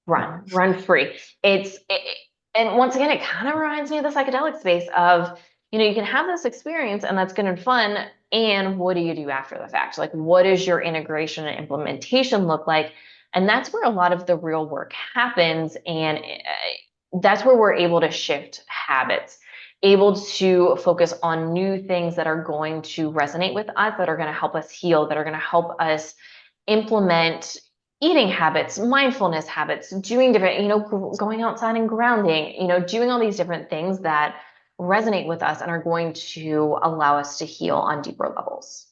run free. And once again, it kind of reminds me of the psychedelic space of, you can have this experience and that's good and fun. And what do you do after the fact? Like, what does your integration and implementation look like? And that's where a lot of the real work happens. And that's where we're able to shift habits, able to focus on new things that are going to resonate with us, that are going to help us heal, that are going to help us implement eating habits, mindfulness habits, doing different, going outside and grounding, doing all these different things that resonate with us and are going to allow us to heal on deeper levels.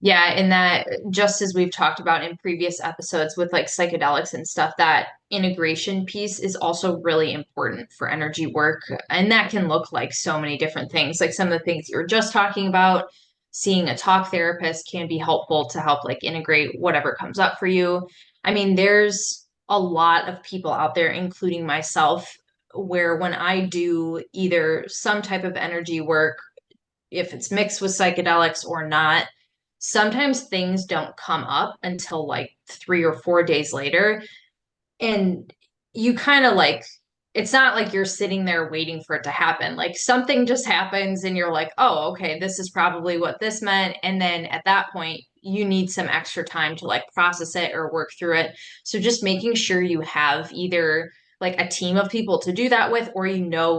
Yeah, and that, just as we've talked about in previous episodes with like psychedelics and stuff, that integration piece is also really important for energy work. And that can look like so many different things. Like some of the things you were just talking about, seeing a talk therapist can be helpful to help like integrate whatever comes up for you. I mean, there's a lot of people out there, including myself, where when I do either some type of energy work, if it's mixed with psychedelics or not, sometimes things don't come up until like 3 or 4 days later. And you kind of like, it's not like you're sitting there waiting for it to happen. Like something just happens and you're like, oh, okay, this is probably what this meant. And then at that point, you need some extra time to like process it or work through it. So just making sure you have either like a team of people to do that with, or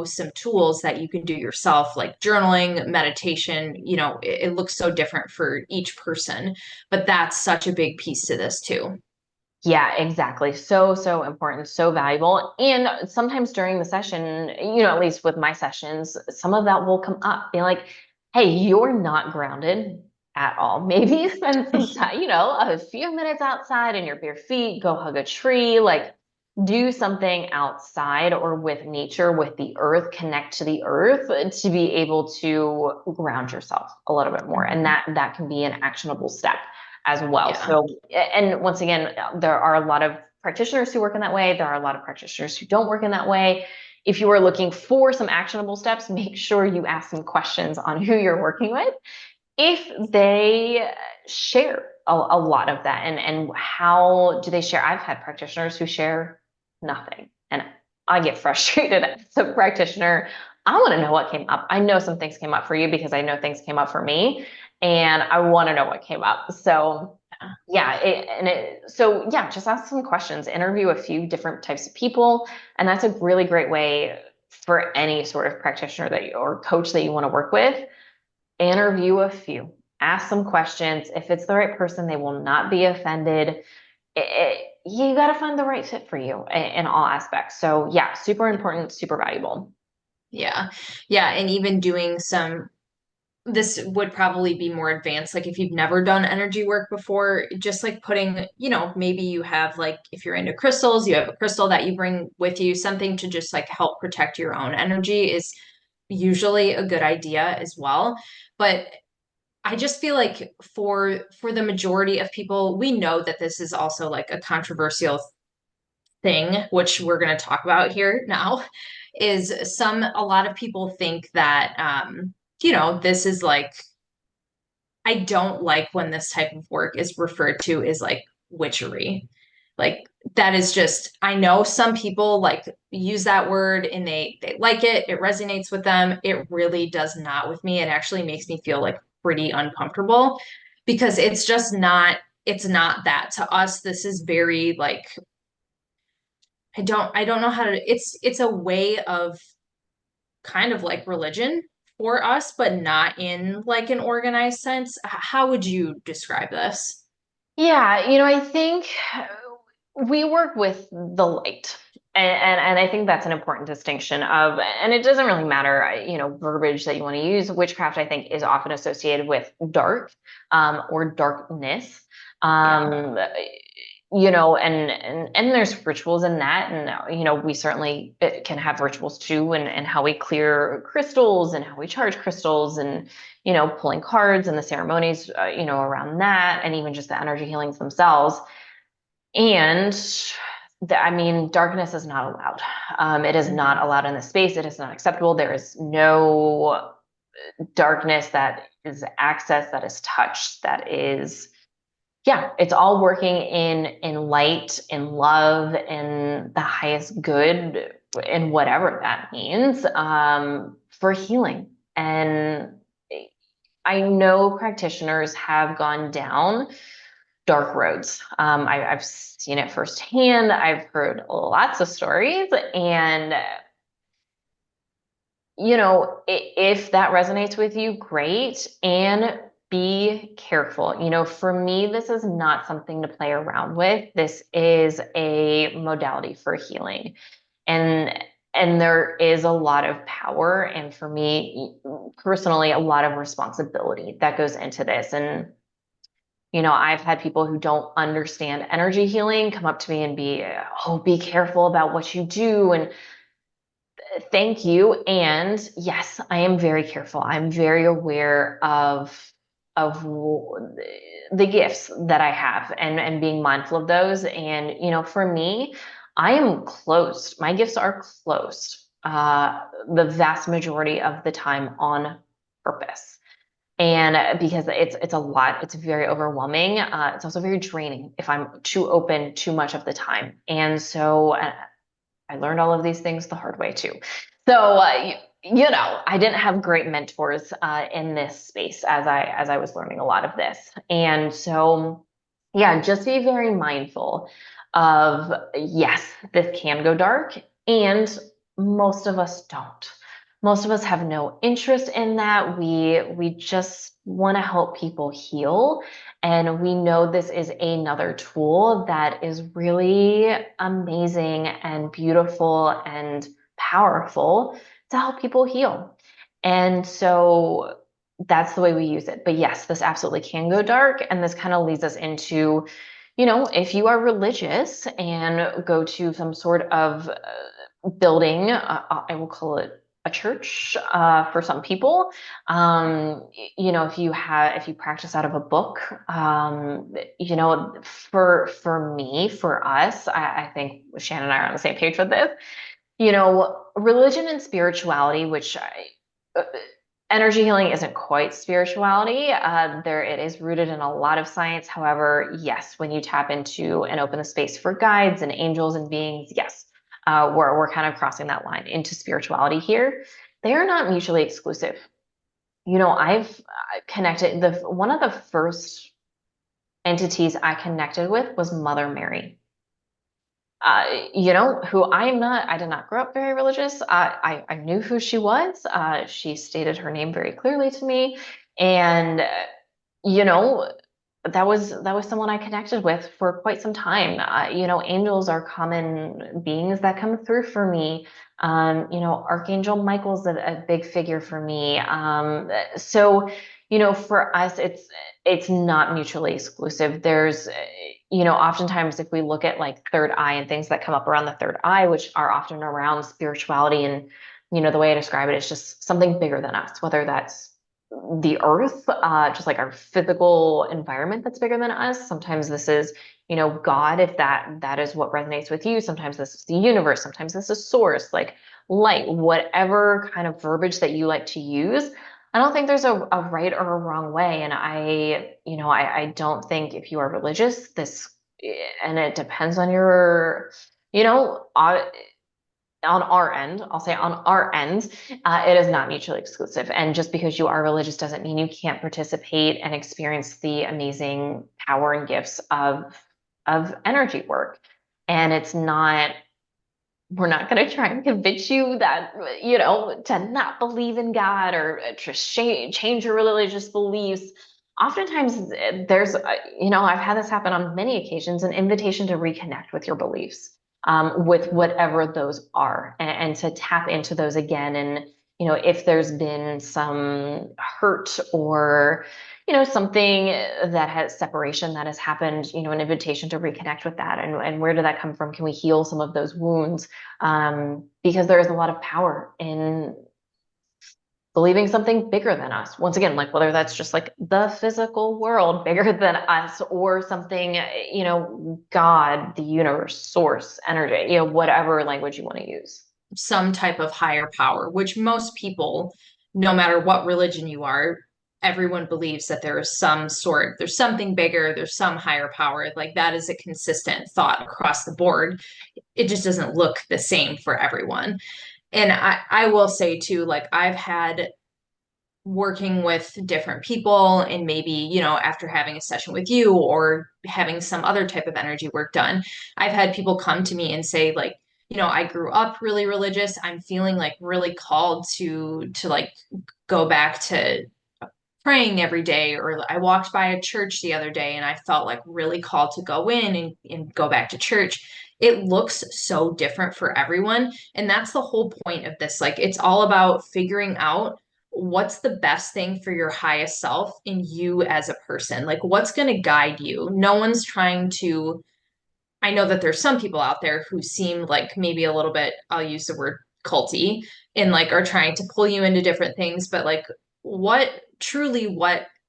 some tools that you can do yourself, like journaling, meditation. It looks so different for each person, but that's such a big piece to this too. Yeah, exactly. So, so important, so valuable. And sometimes during the session, at least with my sessions, some of that will come up. Be like, hey, you're not grounded at all. Maybe spend some time, a few minutes outside in your bare feet, go hug a tree, like do something outside or with nature, with the earth, connect to the earth to be able to ground yourself a little bit more. And Mhm. that can be an actionable step as well. Yeah. So, and once again, there are a lot of practitioners who work in that way. There are a lot of practitioners who don't work in that way. If you are looking for some actionable steps, make sure you ask some questions on who you're working with. If they share a lot of that, and how do they share? I've had practitioners who share nothing, and I get frustrated as a practitioner. I want to know what came up. I know some things came up for you because I know things came up for me, and I want to know what came up. So yeah, so yeah, just ask some questions, interview a few different types of people, and that's a really great way for any sort of practitioner or coach that you want to work with. Interview a few, ask some questions. If it's the right person, they will not be offended. You got to find the right fit for you in all aspects. So yeah, super important, super valuable. Yeah. Yeah. And even doing some, this would probably be more advanced. Like if you've never done energy work before, just like putting, maybe you have like, if you're into crystals, you have a crystal that you bring with you, something to just like help protect your own energy is usually a good idea as well. But I just feel like for the majority of people, we know that this is also like a controversial thing, which we're going to talk about here now, is a lot of people think that, this is like, I don't like when this type of work is referred to as like witchery. Like that is just, I know some people like use that word and they like it resonates with them. It really does not with me. It actually makes me feel like pretty uncomfortable because it's not that to us. This is very like I don't know how to it's a way of kind of like religion for us, but not in like an organized sense. How would you describe this? Yeah, I think we work with the light. And I think that's an important distinction and it doesn't really matter, verbiage that you want to use. Witchcraft, I think, is often associated with dark, or darkness. Yeah. Um, and there's rituals in that. And, we certainly can have rituals too, and how we clear crystals and how we charge crystals and, pulling cards and the ceremonies, around that, and even just the energy healings themselves. And I mean, darkness is not allowed. It is not Mhm. allowed in this space. It is not acceptable. There is no darkness that is accessed, that is touched, that is, yeah, it's all working in light, in love, in the highest good, in whatever that means, for healing. And I know practitioners have gone down dark roads. I've seen it firsthand. I've heard lots of stories, and if that resonates with you, great. And be careful. For me, this is not something to play around with. This is a modality for healing. And there is a lot of power, and for me personally, a lot of responsibility that goes into this. And I've had people who don't understand energy healing come up to me and be careful about what you do. And thank you. And yes, I am very careful. I'm very aware of the gifts that I have, and being mindful of those. And, for me, I am closed. My gifts are closed, the vast majority of the time on purpose. And because it's a lot, it's very overwhelming. It's also very draining if I'm too open too much of the time. And so I learned all of these things the hard way too. So I didn't have great mentors in this space as I was learning a lot of this. And so yeah, just be very mindful of, yes, this can go dark, and most of us don't. Most of us have no interest in that. We just want to help people heal. And we know this is another tool that is really amazing and beautiful and powerful to help people heal. And so that's the way we use it. But yes, this absolutely can go dark. And this kind of leads us into, if you are religious and go to some sort of building, I will call it a church for some people. If you practice out of a book, for me, for us, I think Shannon and I are on the same page with this. Religion and spirituality, uh, energy healing isn't quite spirituality. There it is rooted in a lot of science. However, yes, when you tap into and open the space for guides and angels and beings, yes, we're kind of crossing that line into spirituality here. They are not mutually exclusive. I've connected the one of the first entities I connected with was Mother Mary. I did not grow up very religious. I knew who she was. She stated her name very clearly to me. And, you know, that was someone I connected with for quite some time. Angels are common beings that come through for me. Archangel Michael's a big figure for me. For us, it's not mutually exclusive. Oftentimes if we look at like third eye and things that come up around the third eye, which are often around spirituality and, the way I describe it is just something bigger than us, whether that's the earth, just like our physical environment that's bigger than us. Sometimes this is, God, if that is what resonates with you. Sometimes this is the universe. Sometimes this is source, like light, whatever kind of verbiage that you like to use. I don't think there's a right or a wrong way. And I don't think if you are religious, and it depends on your, you know, uh, on our end, I'll say on our end, it is not mutually exclusive. And just because you are religious doesn't mean you can't participate and experience the amazing power and gifts of energy work. And we're not going to try and convince you that, to not believe in God or to change your religious beliefs. Oftentimes, I've had this happen on many occasions, an invitation to reconnect with your beliefs, with whatever those are, and to tap into those again. And, if there's been some hurt or, something that has separation that has happened, an invitation to reconnect with that. And where did that come from? Can we heal some of those wounds? Because there is a lot of power in believing something bigger than us. Once again, like whether that's just like the physical world bigger than us or something, God, the universe, source, energy, whatever language you want to use. Some type of higher power, which most people, no matter what religion you are, everyone believes that there's something bigger, there's some higher power. Like that is a consistent thought across the board. It just doesn't look the same for everyone. And I will say too, like I've had working with different people and maybe, after having a session with you or having some other type of energy work done, I've had people come to me and say like, I grew up really religious. I'm feeling like really called to like go back to praying every day. Or I walked by a church the other day and I felt like really called to go in and go back to church. It looks so different for everyone. And that's the whole point of this. Like, it's all about figuring out what's the best thing for your highest self in you as a person. Like, what's going to guide you? No one's trying to. I know that there's some people out there who seem like maybe a little bit, I'll use the word culty, and like are trying to pull you into different things. But like, what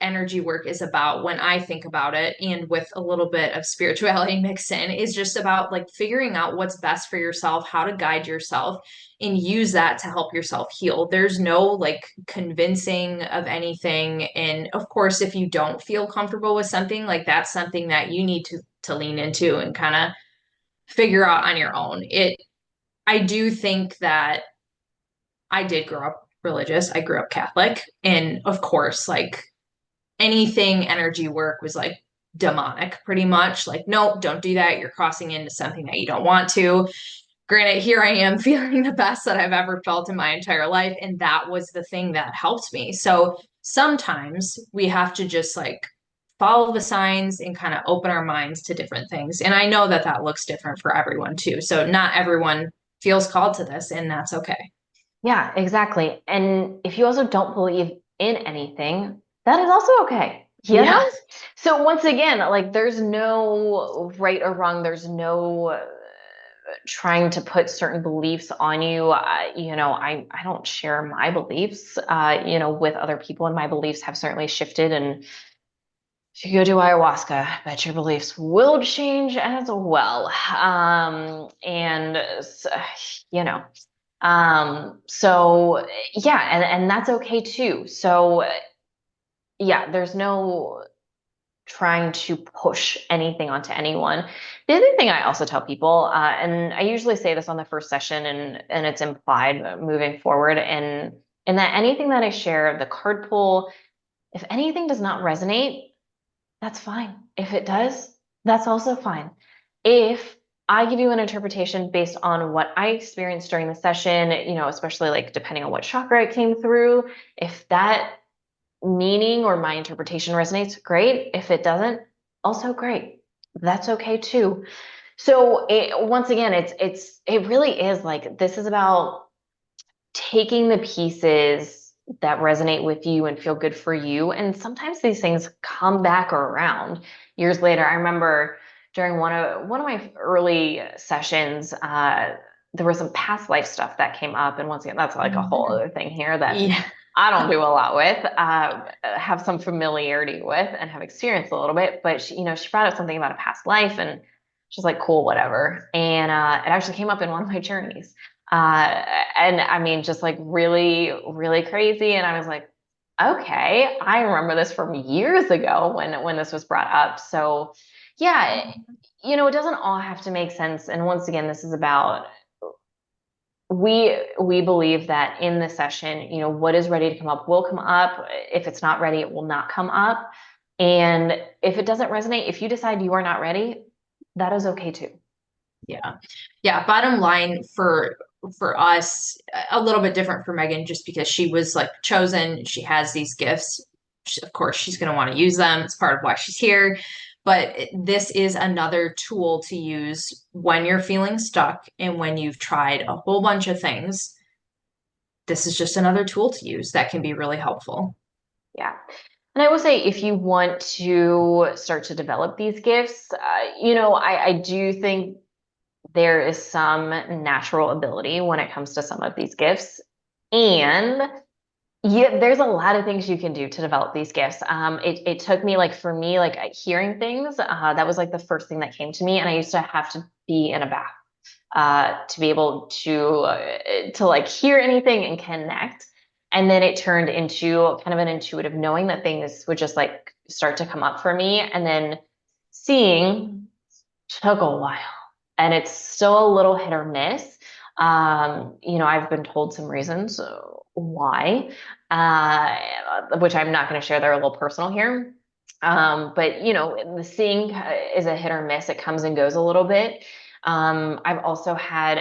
energy work is about, when I think about it, and with a little bit of spirituality mixed in, is just about like figuring out what's best for yourself, how to guide yourself, and use that to help yourself heal. There's no like convincing of anything. And of course, if you don't feel comfortable with something, like that's something that you need to lean into and kind of figure out on your own. I do think that I did grow up religious. I grew up Catholic. And of course, like anything energy work was like demonic pretty much. Like, nope, don't do that. You're crossing into something that you don't want to. Granted, here I am feeling the best that I've ever felt in my entire life. And that was the thing that helped me. So sometimes we have to just like follow the signs and kind of open our minds to different things. And I know that that looks different for everyone too. So not everyone feels called to this, and that's okay. Yeah, exactly. And if you also don't believe in anything, that is also okay. You Yeah. know? So once again, like there's no right or wrong. There's no trying to put certain beliefs on you. I don't share my beliefs, with other people, and my beliefs have certainly shifted. And if you go do ayahuasca, I bet your beliefs will change as well. You know, so yeah, and that's okay too. So yeah, there's no trying to push anything onto anyone. The other thing I also tell people, and I usually say this on the first session, and it's implied moving forward, and that anything that I share, the card pull, if anything does not resonate, that's fine. If it does, that's also fine. If I give you an interpretation based on what I experienced during the session, especially like depending on what chakra it came through, if that meaning or my interpretation resonates, great. If it doesn't, also great. That's okay too. So once again, it really is like this is about taking the pieces that resonate with you and feel good for you. And sometimes these things come back around years later. I remember during one of my early sessions, there was some past life stuff that came up. And once again, that's like a whole Mhm. other thing here that Yeah. I don't do a lot with, have some familiarity with, and have experienced a little bit. But she brought up something about a past life, and she's like, "Cool, whatever." And it actually came up in one of my journeys, and I mean, just like really, really crazy. And I was like, "Okay, I remember this from years ago when this was brought up." So, yeah, it doesn't all have to make sense. And once again, this is about we believe that in the session, what is ready to come up will come up. If it's not ready, it will not come up. And if it doesn't resonate, if you decide you are not ready, that is okay too. Yeah. Yeah. Bottom line for us, a little bit different for Megan, just because she was like chosen. She has these gifts. Of course, she's going to want to use them. It's part of why she's here. But this is another tool to use when you're feeling stuck and when you've tried a whole bunch of things. This is just another tool to use that can be really helpful. Yeah. And I will say, if you want to start to develop these gifts, I do think there is some natural ability when it comes to some of these gifts. And yeah, there's a lot of things you can do to develop these gifts. It took me, like, for me, like hearing things, that was like the first thing that came to me. And I used to have to be in a bath to be able to like hear anything and connect. And then it turned into kind of an intuitive knowing that things would just like start to come up for me. And then seeing took a while, and it's still a little hit or miss. I've been told some reasons why, which I'm not going to share. They're a little personal here. But the seeing is a hit or miss. It comes and goes a little bit. I've also had,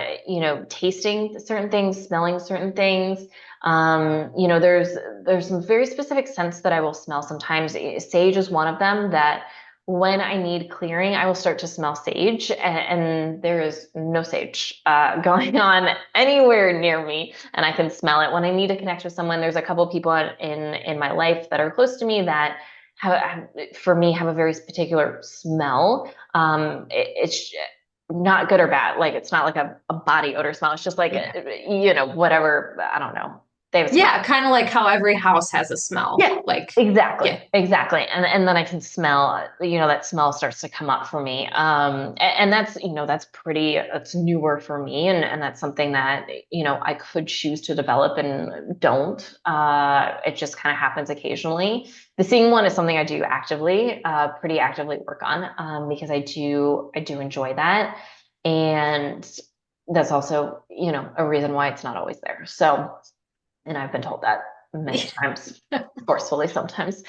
tasting certain things, smelling certain things. There's some very specific scents that I will smell sometimes. Sage is one of them that when I need clearing, I will start to smell sage, and there is no sage going on anywhere near me, and I can smell it when I need to connect with someone. There's a couple of people in my life that are close to me that for me, have a very particular smell. It's not good or bad. Like it's not like a body odor smell. It's just like Yeah. whatever. I don't know. They have a smell. Yeah, kind of like how every house has a smell. Yeah, Like, exactly, yeah. exactly. And then I can smell, that smell starts to come up for me. And that's, that's newer for me. And that's something that, I could choose to develop and don't. It just kind of happens occasionally. The seeing one is something I do actively, pretty actively work on, because I do enjoy that. And that's also, a reason why it's not always there. So, and I've been told that many times, forcefully sometimes.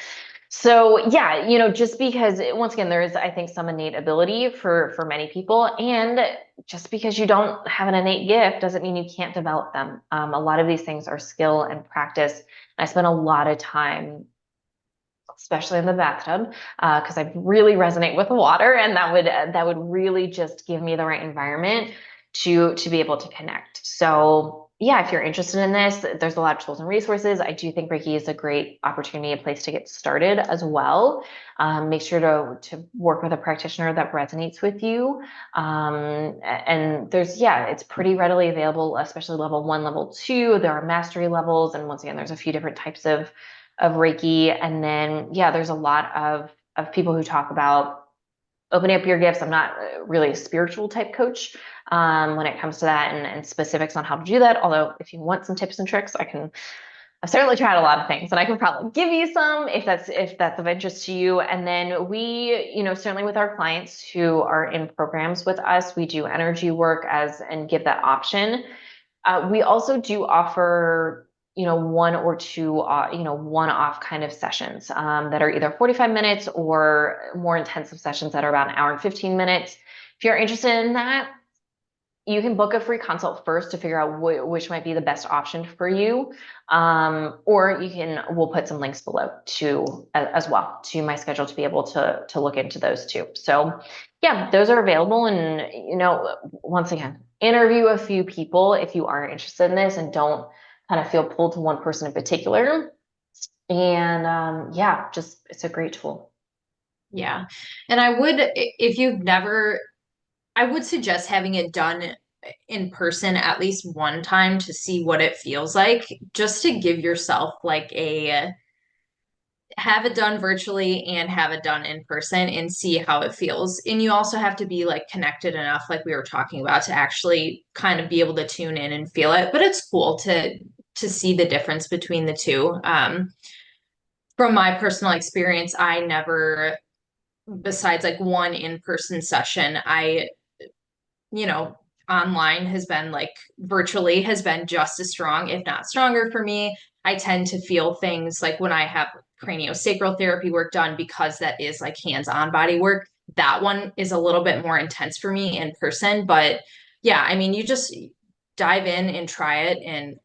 So yeah, just because once again, there is, I think, some innate ability for many people, and just because you don't have an innate gift doesn't mean you can't develop them. A lot of these things are skill and practice. I spent a lot of time, especially in the bathtub, because I really resonate with the water, and that would really just give me the right environment to be able to connect. So yeah, if you're interested in this, there's a lot of tools and resources. I do think Reiki is a great opportunity, a place to get started as well. Make sure to work with a practitioner that resonates with you. And it's pretty readily available, especially level one, level two. There are mastery levels, and once again, there's a few different types of Reiki. And then, yeah, there's a lot of people who talk about opening up your gifts. I'm not really a spiritual type coach when it comes to that and specifics on how to do that. Although, if you want some tips and tricks, I've certainly tried a lot of things, and I can probably give you some if that's of interest to you. And then we, certainly with our clients who are in programs with us, we do energy work and give that option. We also do offer, one or two, one-off kind of sessions that are either 45 minutes or more intensive sessions that are about an hour and 15 minutes. If you're interested in that, you can book a free consult first to figure out which might be the best option for you. Or we'll put some links below as well to my schedule to be able to look into those too. So yeah, those are available. And, once again, interview a few people if you are interested in this and don't kind of feel pulled to one person in particular. And yeah, just it's a great tool. Yeah. And if you've never, I would suggest having it done in person at least one time to see what it feels like, just to give yourself like have it done virtually and have it done in person and see how it feels. And you also have to be like connected enough, like we were talking about, to actually kind of be able to tune in and feel it. But it's cool to see the difference between the two. From my personal experience, I never, besides like one in-person session, you know, online has been like virtually has been just as strong, if not stronger for me. I tend to feel things like when I have craniosacral therapy work done, because that is like hands-on body work. That one is a little bit more intense for me in person. But yeah, I mean, you just dive in and try it, and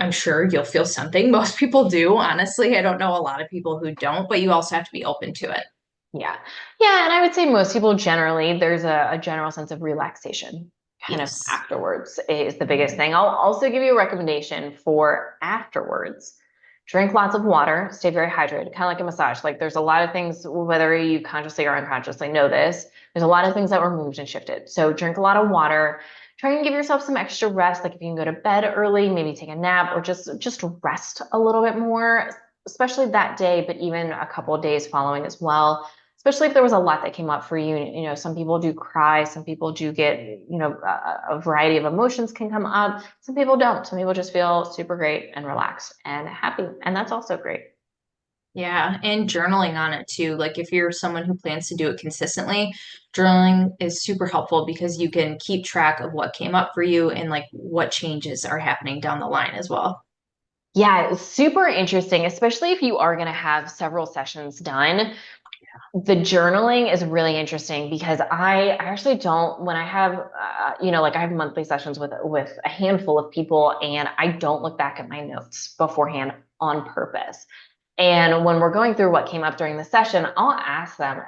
I'm sure you'll feel something. Most people do, honestly. I don't know a lot of people who don't, but you also have to be open to it. Yeah. Yeah. And I would say most people generally, there's a general sense of relaxation kind of Yes. afterwards is the biggest thing. I'll also give you a recommendation for afterwards. Drink lots of water, stay very hydrated, kind of like a massage. Like there's a lot of things, whether you consciously or unconsciously know this, there's a lot of things that were moved and shifted. So drink a lot of water. Try and give yourself some extra rest. Like if you can go to bed early, maybe take a nap or just rest a little bit more, especially that day, but even a couple of days following as well, especially if there was a lot that came up for you. Some people do cry, some people do get, a variety of emotions can come up. Some people don't. Some people just feel super great and relaxed and happy. And that's also great. Yeah, and journaling on it too. Like if you're someone who plans to do it consistently, journaling is super helpful because you can keep track of what came up for you and like what changes are happening down the line as well. Yeah, it's super interesting, especially if you are going to have several sessions done. The journaling is really interesting because I actually don't, when I have, like I have monthly sessions with a handful of people, and I don't look back at my notes beforehand on purpose. And when we're going through what came up during the session, I'll ask them,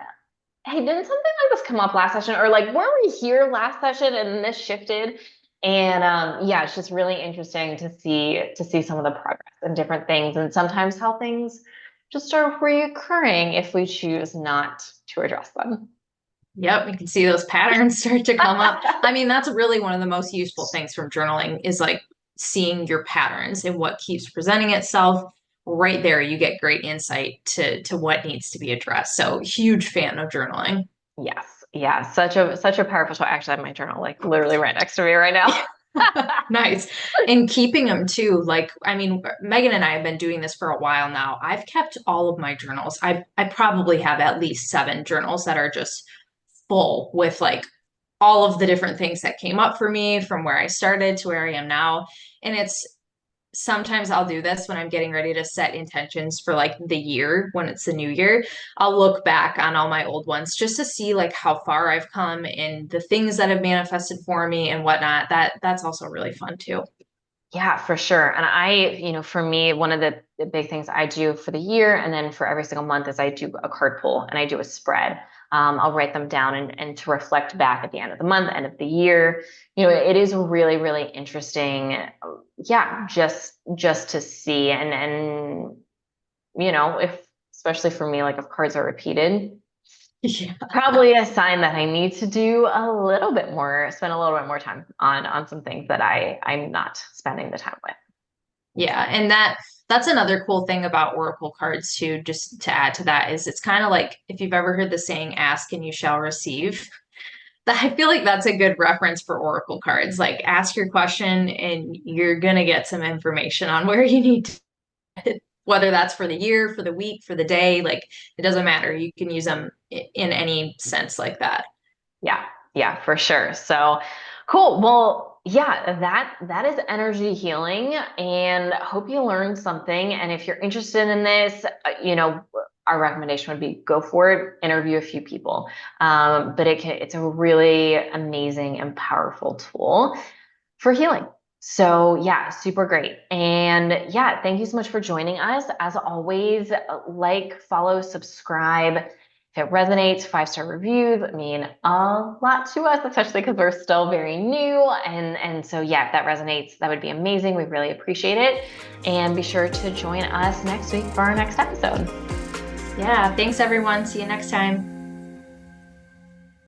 hey, didn't something like this come up last session? Or like, weren't we here last session and this shifted? And yeah, it's just really interesting to see some of the progress and different things, and sometimes how things just are reoccurring if we choose not to address them. Yep, you can see those patterns start to come up. I mean, that's really one of the most useful things from journaling is like seeing your patterns and what keeps presenting itself. Right there, you get great insight to what needs to be addressed. So, huge fan of journaling. Yes, yeah, such a powerful tool. Actually, I have my journal like literally right next to me right now. Nice. And keeping them too. Like, I mean, Megan and I have been doing this for a while now. I've kept all of my journals. I probably have at least 7 journals that are just full with like all of the different things that came up for me from where I started to where I am now. And it's sometimes I'll do this when I'm getting ready to set intentions for like the year when it's the new year. I'll look back on all my old ones just to see like how far I've come and the things that have manifested for me and whatnot. That's also really fun too. Yeah, for sure. And for me, one of the big things I do for the year and then for every single month is I do a card pull and I do a spread. I'll write them down and to reflect back at the end of the month, end of the year. It is really, really interesting. Yeah, just to see and if especially for me, like if cards are repeated, Yeah. probably a sign that I need to do a little bit more, spend a little bit more time on some things that I'm not spending the time with. Yeah, and that's another cool thing about Oracle cards too, just to add to that, is it's kind of like if you've ever heard the saying, ask and you shall receive. That I feel like that's a good reference for Oracle cards. Like ask your question and you're gonna get some information on where you need to, whether that's for the year, for the week, for the day, like it doesn't matter. You can use them in any sense like that. Yeah, yeah, for sure. So cool. Well, yeah, that is energy healing, and hope you learned something. And if you're interested in this, our recommendation would be go for it, interview a few people. But it's a really amazing and powerful tool for healing. So yeah, super great. And yeah, thank you so much for joining us. As always, like, follow, subscribe. If it resonates, 5-star reviews mean a lot to us, especially because we're still very new. And so yeah, if that resonates, that would be amazing. We really appreciate it. And be sure to join us next week for our next episode. Yeah, thanks everyone. See you next time.